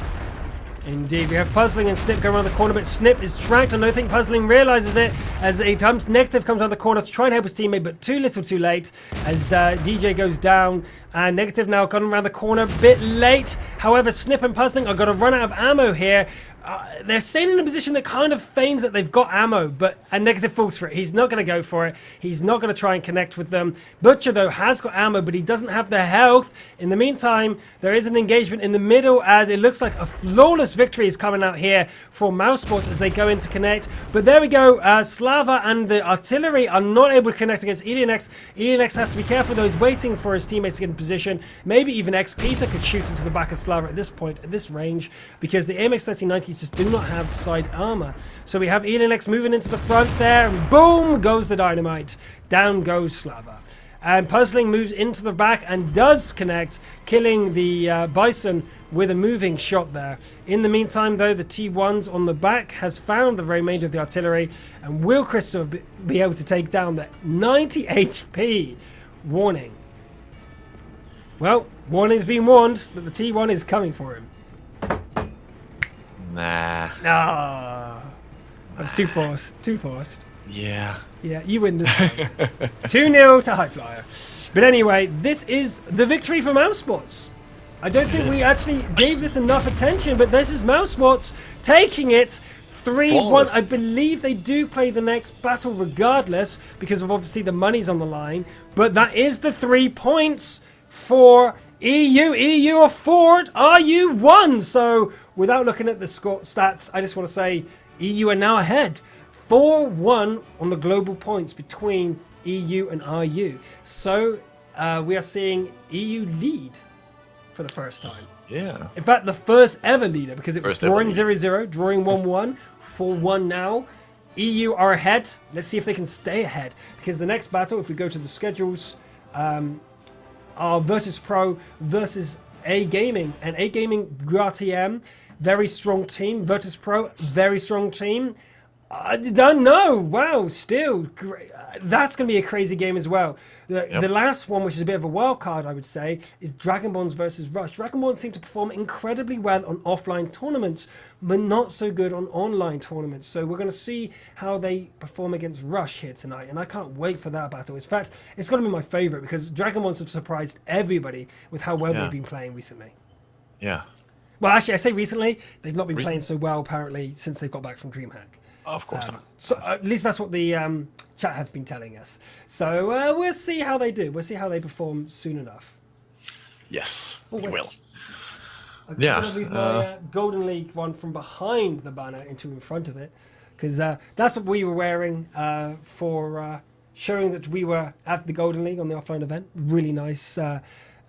Indeed, we have Puzzling and Snip going around the corner, but Snip is tracked, and I think Puzzling realizes it as Negative comes around the corner to try and help his teammate, but too little too late as DJ goes down, and Negative now coming around the corner, a bit late. However, Snip and Puzzling are going to run out of ammo here. They're staying in a position that kind of feigns that they've got ammo, but a Negative falls for it. He's not going to go for it. He's not going to try and connect with them. Butcher, though, has got ammo, but he doesn't have the health. In the meantime, there is an engagement in the middle as it looks like a flawless victory is coming out here for Mousesports as they go in to connect. But there we go. Slava and the artillery are not able to connect against Alien X. Alien X has to be careful, though. He's waiting for his teammates to get in position. Maybe even X-Peter could shoot into the back of Slava at this point, at this range, because the AMX-1390 just do not have side armor. So we have Alien X moving into the front there, and boom goes the dynamite. Down goes Slava. And Puzzling moves into the back and does connect, killing the Bison with a moving shot there. In the meantime, though, the T1s on the back has found the remainder of the artillery, and will Crystal be able to take down the 90 HP? Warning. Well, warning's been warned that the T1 is coming for him. Nah. That was too forced. Too forced. Yeah. Yeah, you win this one. 2-0 to High Flyer. But anyway, this is the victory for Mousesports. I don't think we actually gave this enough attention, but this is Mousesports taking it 3-1. I believe they do play the next battle regardless, because of obviously the money's on the line. But that is the 3 points for EU. EU are forward. RU won. So without looking at the stats, I just want to say EU are now ahead. 4-1 on the global points between EU and RU. So we are seeing EU lead for the first time. Yeah. In fact, the first ever leader, because it was drawing 0-0, drawing 1-1, 4-1 now. EU are ahead. Let's see if they can stay ahead, because the next battle, if we go to the schedules, are Virtus Pro versus A Gaming. And A Gaming, GRTM, very strong team. Virtus Pro, very strong team. I don't know. Wow, still. That's going to be a crazy game as well. The last one, which is a bit of a wild card, I would say, is Dragon Bonds versus Rush. Dragon Bonds seem to perform incredibly well on offline tournaments, but not so good on online tournaments. So we're going to see how they perform against Rush here tonight, and I can't wait for that battle. In fact, it's going to be my favorite, because Dragon Bonds have surprised everybody with how well they've been playing recently. Yeah. Well, actually, I say recently. They've not been playing so well, apparently, since they've got back from DreamHack. Of course not. So at least that's what the chat have been telling us. So we'll see how they do. We'll see how they perform soon enough. Yes, we will. I'm going to move my Golden League one from behind the banner into in front of it, because that's what we were wearing for showing that we were at the Golden League on the offline event. Really nice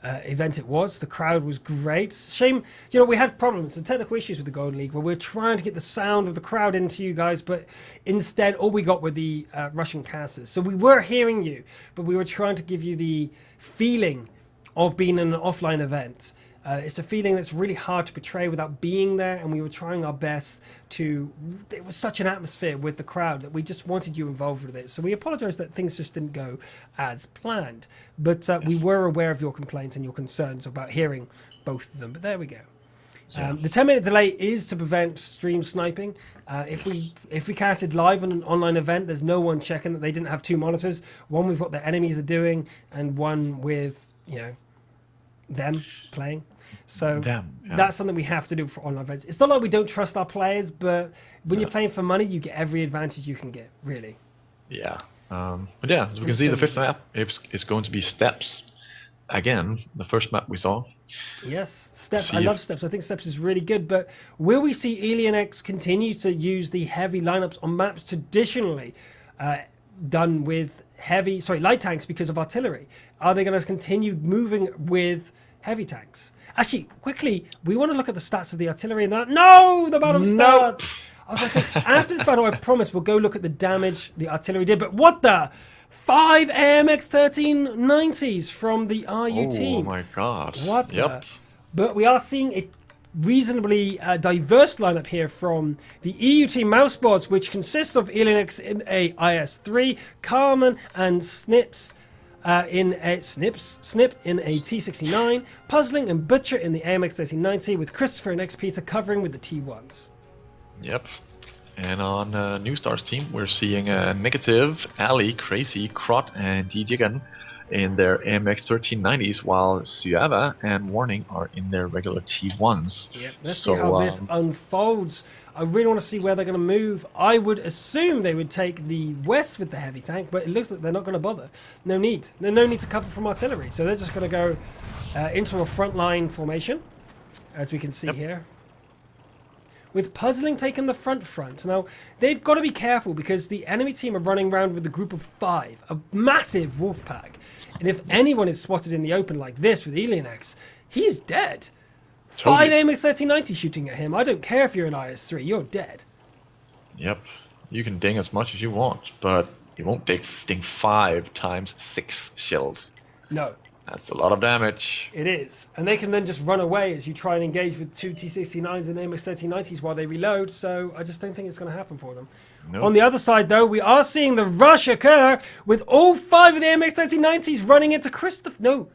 event it was. The crowd was great. Shame, we had problems and technical issues with the Golden League where we were trying to get the sound of the crowd into you guys, but instead all we got were the Russian casters. So we were hearing you, but we were trying to give you the feeling of being in an offline event. It's a feeling that's really hard to portray without being there, and we were trying our best to... It was such an atmosphere with the crowd that we just wanted you involved with it. So we apologise that things just didn't go as planned. But we were aware of your complaints and your concerns about hearing both of them. But there we go. The 10-minute delay is to prevent stream sniping. If we casted live on an online event, there's no one checking that they didn't have two monitors. One with what their enemies are doing, and one with, them playing. So that's something we have to do for online events. It's not like we don't trust our players, but when you're playing for money, you get every advantage you can get, really. Yeah. But yeah, as we can see, the fifth map is going to be Steps. Again, the first map we saw. Yes, Steps. I love Steps. I think Steps is really good, but will we see AlienX continue to use the heavy lineups on maps traditionally done with light tanks because of artillery? Are they going to continue moving with heavy tanks? Actually, quickly, we want to look at the stats of the artillery and that. No, the bottom stats. I was going to say, after this battle, I promise we'll go look at the damage the artillery did. But what the? 5 AMX 1390s from the RU team. Oh my god. What the? But we are seeing a reasonably diverse lineup here from the EU team Mousesports, which consists of AlienX in a IS-3, Carmen and Snip in a T69, Puzzling and Butcher in the AMX 1390, with Christopher and X-Peter covering with the T1s. Yep. And on New Star's team, we're seeing Negative, Ali, Crazy, Krot, and D-Jigan in their AMX 1390s, while Suava and Warning are in their regular T1s. Yep. Let's see how this unfolds. I really want to see where they're going to move. I would assume they would take the west with the heavy tank, but it looks like they're not going to bother. No need. There's no need to cover from artillery, so they're just going to go into a frontline formation, as we can see here. With Puzzling taking the front. Now, they've got to be careful because the enemy team are running around with a group of 5, a massive wolf pack. And if anyone is spotted in the open like this with AlienX, he is dead. Totally. 5 AMX 1390 shooting at him. I don't care if you're an IS-3, you're dead. Yep. You can ding as much as you want, but you won't ding 5 times 6 shells. No. That's a lot of damage. It is. And they can then just run away as you try and engage with 2 T69s and AMX 1390s while they reload, so I just don't think it's going to happen for them. Nope. On the other side, though, we are seeing the rush occur with all 5 of the AMX 1390s running into Christopher. No,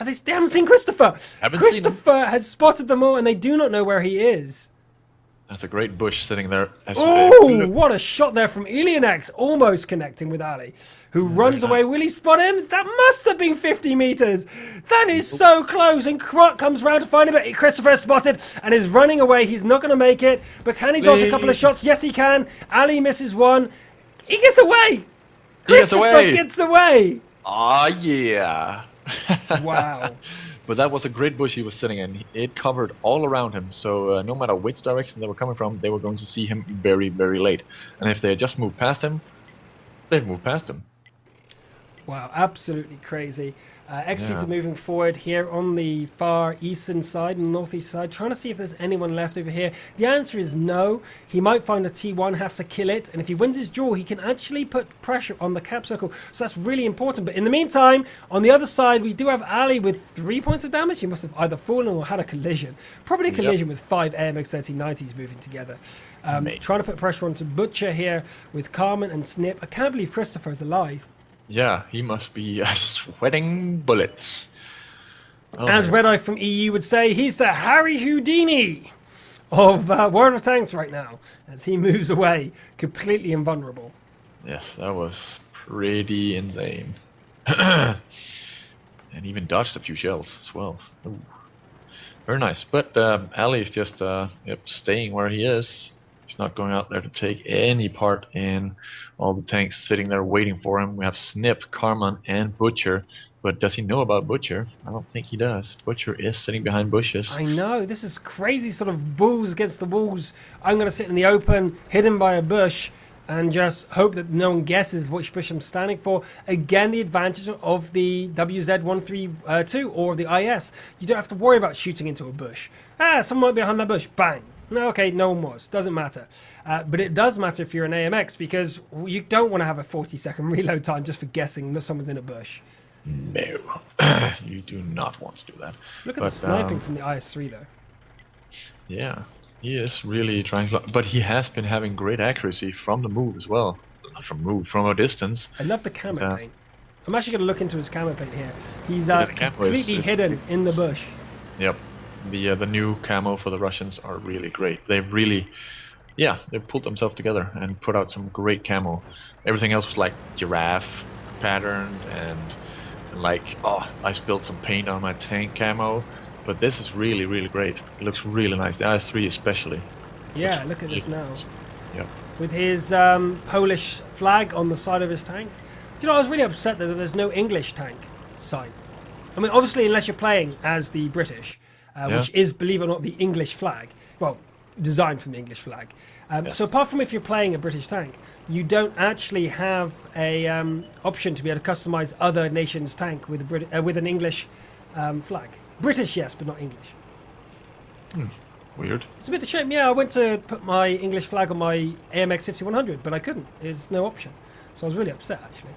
they haven't seen Christopher. Christopher has spotted them all, and they do not know where he is. That's a great bush sitting there. Oh, what a shot there from AlienX, almost connecting with Ali, who runs away. Will he spot him? That must have been 50 meters. That is so close, and Krot comes round to find him, but Christopher is spotted and is running away. He's not going to make it, but can he dodge a couple of shots? Yes, he can. Ali misses one. He gets away. Christopher gets away. Oh, yeah. Wow. But that was a great bush he was sitting in. It covered all around him, so no matter which direction they were coming from, they were going to see him very, very late. And if they had just moved past him, they've moved past him. Wow, absolutely crazy. X-Peter moving forward here on the far eastern side and northeast side, trying to see if there's anyone left over here. The answer is no. He might find a T1, have to kill it, and if he wins his draw, he can actually put pressure on the cap circle. So that's really important. But in the meantime, on the other side, we do have Ali with 3 points of damage. He must have either fallen or had a collision. Probably a collision with 5 AMX 1390s moving together. Trying to put pressure onto Butcher here with Carmen and Snip. I can't believe Christopher is alive. Yeah, he must be sweating bullets. Oh, as Red Eye from EU would say, he's the Harry Houdini of World of Tanks right now, as he moves away, completely invulnerable. Yes, that was pretty insane. And even dodged a few shells as well. Ooh. Very nice. But Ali is just staying where he is. He's not going out there to take any part in all the tanks sitting there waiting for him. We have Snip, Carman, and Butcher. But does he know about Butcher? I don't think he does. Butcher is sitting behind bushes. I know. This is crazy sort of bulls against the walls. I'm going to sit in the open, hidden by a bush, and just hope that no one guesses which bush I'm standing for. Again, the advantage of the WZ132 or the IS. You don't have to worry about shooting into a bush. Someone might be behind that bush. Bang. No, okay, no one was. Doesn't matter. But it does matter if you're an AMX, because you don't want to have a 40-second reload time just for guessing that someone's in a bush. No, you do not want to do that. Look at the sniping from the IS-3, though. Yeah, he is really trying to... But he has been having great accuracy from the move as well. Not from move, from a distance. I love the camo paint. I'm actually going to look into his camo paint here. He's completely hidden in the bush. Yep. The new camo for the Russians are really great. They've really... Yeah, they've pulled themselves together and put out some great camo. Everything else was like giraffe patterned and like, oh, I spilled some paint on my tank camo. But this is really, really great. It looks really nice. The IS-3 especially. Yeah, look at this now. Yep. With his Polish flag on the side of his tank. Do you know, I was really upset that there's no English tank sign. I mean, obviously, unless you're playing as the British, which is, believe it or not, the English flag. Well, designed from the English flag. So apart from if you're playing a British tank, you don't actually have a option to be able to customize other nations' tank with with an English flag. British, yes, but not English. Weird. It's a bit of a shame. Yeah, I went to put my English flag on my AMX 5100, but I couldn't. There's no option. So I was really upset, actually.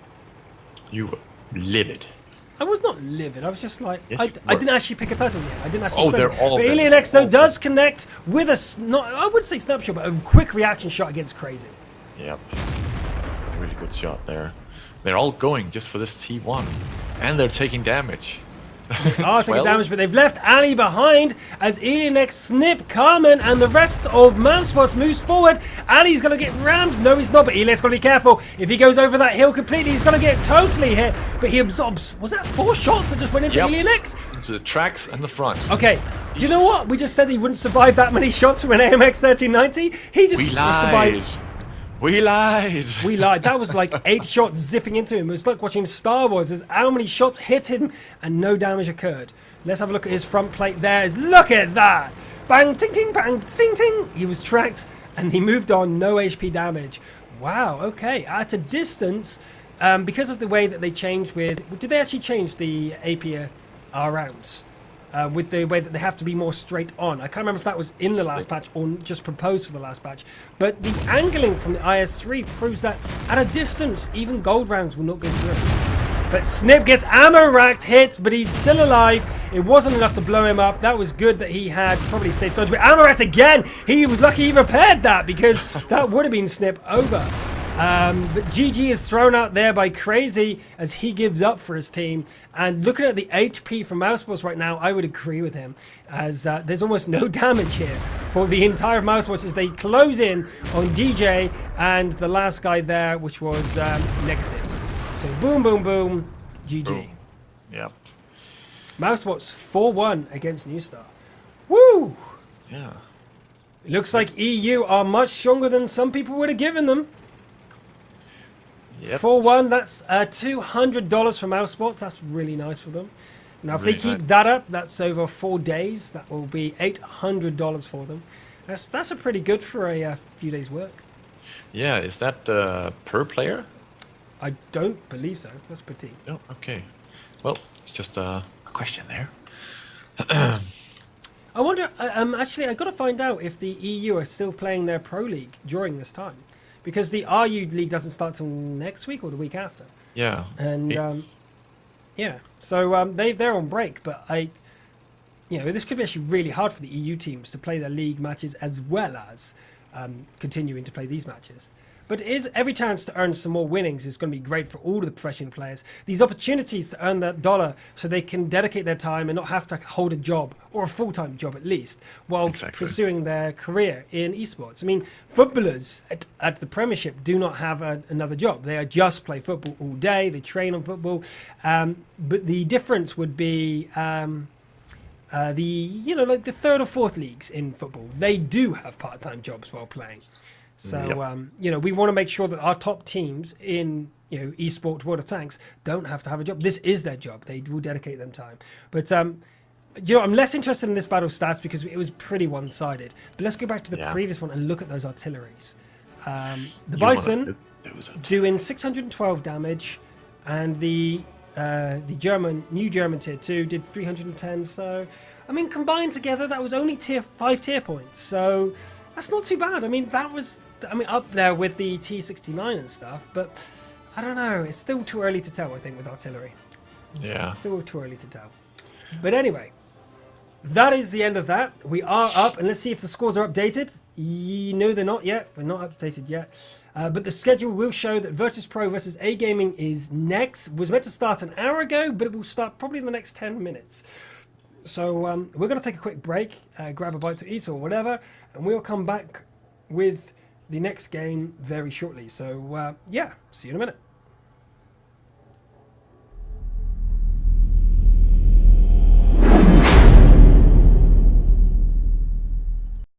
You were livid. I was not livid. I was just like, I didn't actually pick a title yet. I didn't actually spend they're it. all But Alien X, though, does connect with a, I wouldn't say snapshot, but a quick reaction shot against Crazy. Yep. Really good shot there. They're all going just for this T1. And they're taking damage. They are taking damage, but they've left Ali behind as Alien X, Snip, Carmen, and the rest of Mousesports moves forward. Ali's going to get rammed. No, he's not, but Alien X got to be careful. If he goes over that hill completely, he's going to get totally hit. But he absorbs, was that 4 shots that just went into Alien X? Into the tracks and the front. Okay, do you know what? We just said he wouldn't survive that many shots from an AMX 1390. He just survived. We lied. We lied. That was like 8 shots zipping into him. It was like watching Star Wars. There's how many shots hit him and no damage occurred. Let's have a look at his front plate there. Look at that. Bang, ting, ting, bang, ting, ting. He was tracked and he moved on. No HP damage. Wow, okay. At a distance, because of the way that they changed with... Did they actually change the APR rounds? With the way that they have to be more straight on. I can't remember if that was in the last patch or just proposed for the last patch. But the angling from the IS-3 proves that at a distance, even gold rounds will not go through. But Snip gets ammo-racked hits, but he's still alive. It wasn't enough to blow him up. That was good that he had probably stayed so. But ammo-racked again. He was lucky he repaired that, because that would have been Snip over. But GG is thrown out there by Crazy as he gives up for his team. And looking at the HP from Mousesports right now, I would agree with him, as there's almost no damage here for the entire Mousesports as they close in on DJ and the last guy there, which was negative. So boom, boom, boom, GG. Boom. Yep. Mousesports 4-1 against New Star. Woo! Yeah. It looks like EU are much stronger than some people would have given them. Yep. 4-1, that's $200 for Mousesports. That's really nice for them. Now, if they keep that up, that's over 4 days. That will be $800 for them. That's a pretty good for a few days' work. Yeah, is that per player? I don't believe so. That's petite. Oh, okay. Well, it's just a question there. I wonder, actually, I've got to find out if the EU are still playing their Pro League during this time. Because the RU League doesn't start till next week or the week after. Yeah. And, yeah. So they're on break, but this could be actually really hard for the EU teams to play their league matches as well as continuing to play these matches. But it is every chance to earn some more winnings is going to be great for all of the professional players. These opportunities to earn that dollar so they can dedicate their time and not have to hold a job, or a full-time job at least, while pursuing their career in esports. I mean, footballers at the Premiership do not have another job. They just play football all day. They train on football. But the difference would be like the third or fourth leagues in football, they do have part-time jobs while playing. So, we want to make sure that our top teams in, eSport World of Tanks don't have to have a job. This is their job. They will dedicate them time. But, I'm less interested in this battle stats because it was pretty one-sided. But let's go back to the previous one and look at those artilleries. The Bison doing 612 damage, and the new German tier 2 did 310. So, I mean, combined together, that was only 5 tier points. So that's not too bad. I mean, up there with the T69 and stuff. But I don't know. It's still too early to tell, I think, with artillery. Yeah. Still too early to tell. But anyway, that is the end of that. We are up, and let's see if the scores are updated. No, they're not yet. They're not updated yet. But the schedule will show that Virtus Pro versus A Gaming is next. Was meant to start an hour ago, but it will start probably in the next 10 minutes. So we're going to take a quick break, grab a bite to eat or whatever, and we'll come back with the next game very shortly. So see you in a minute.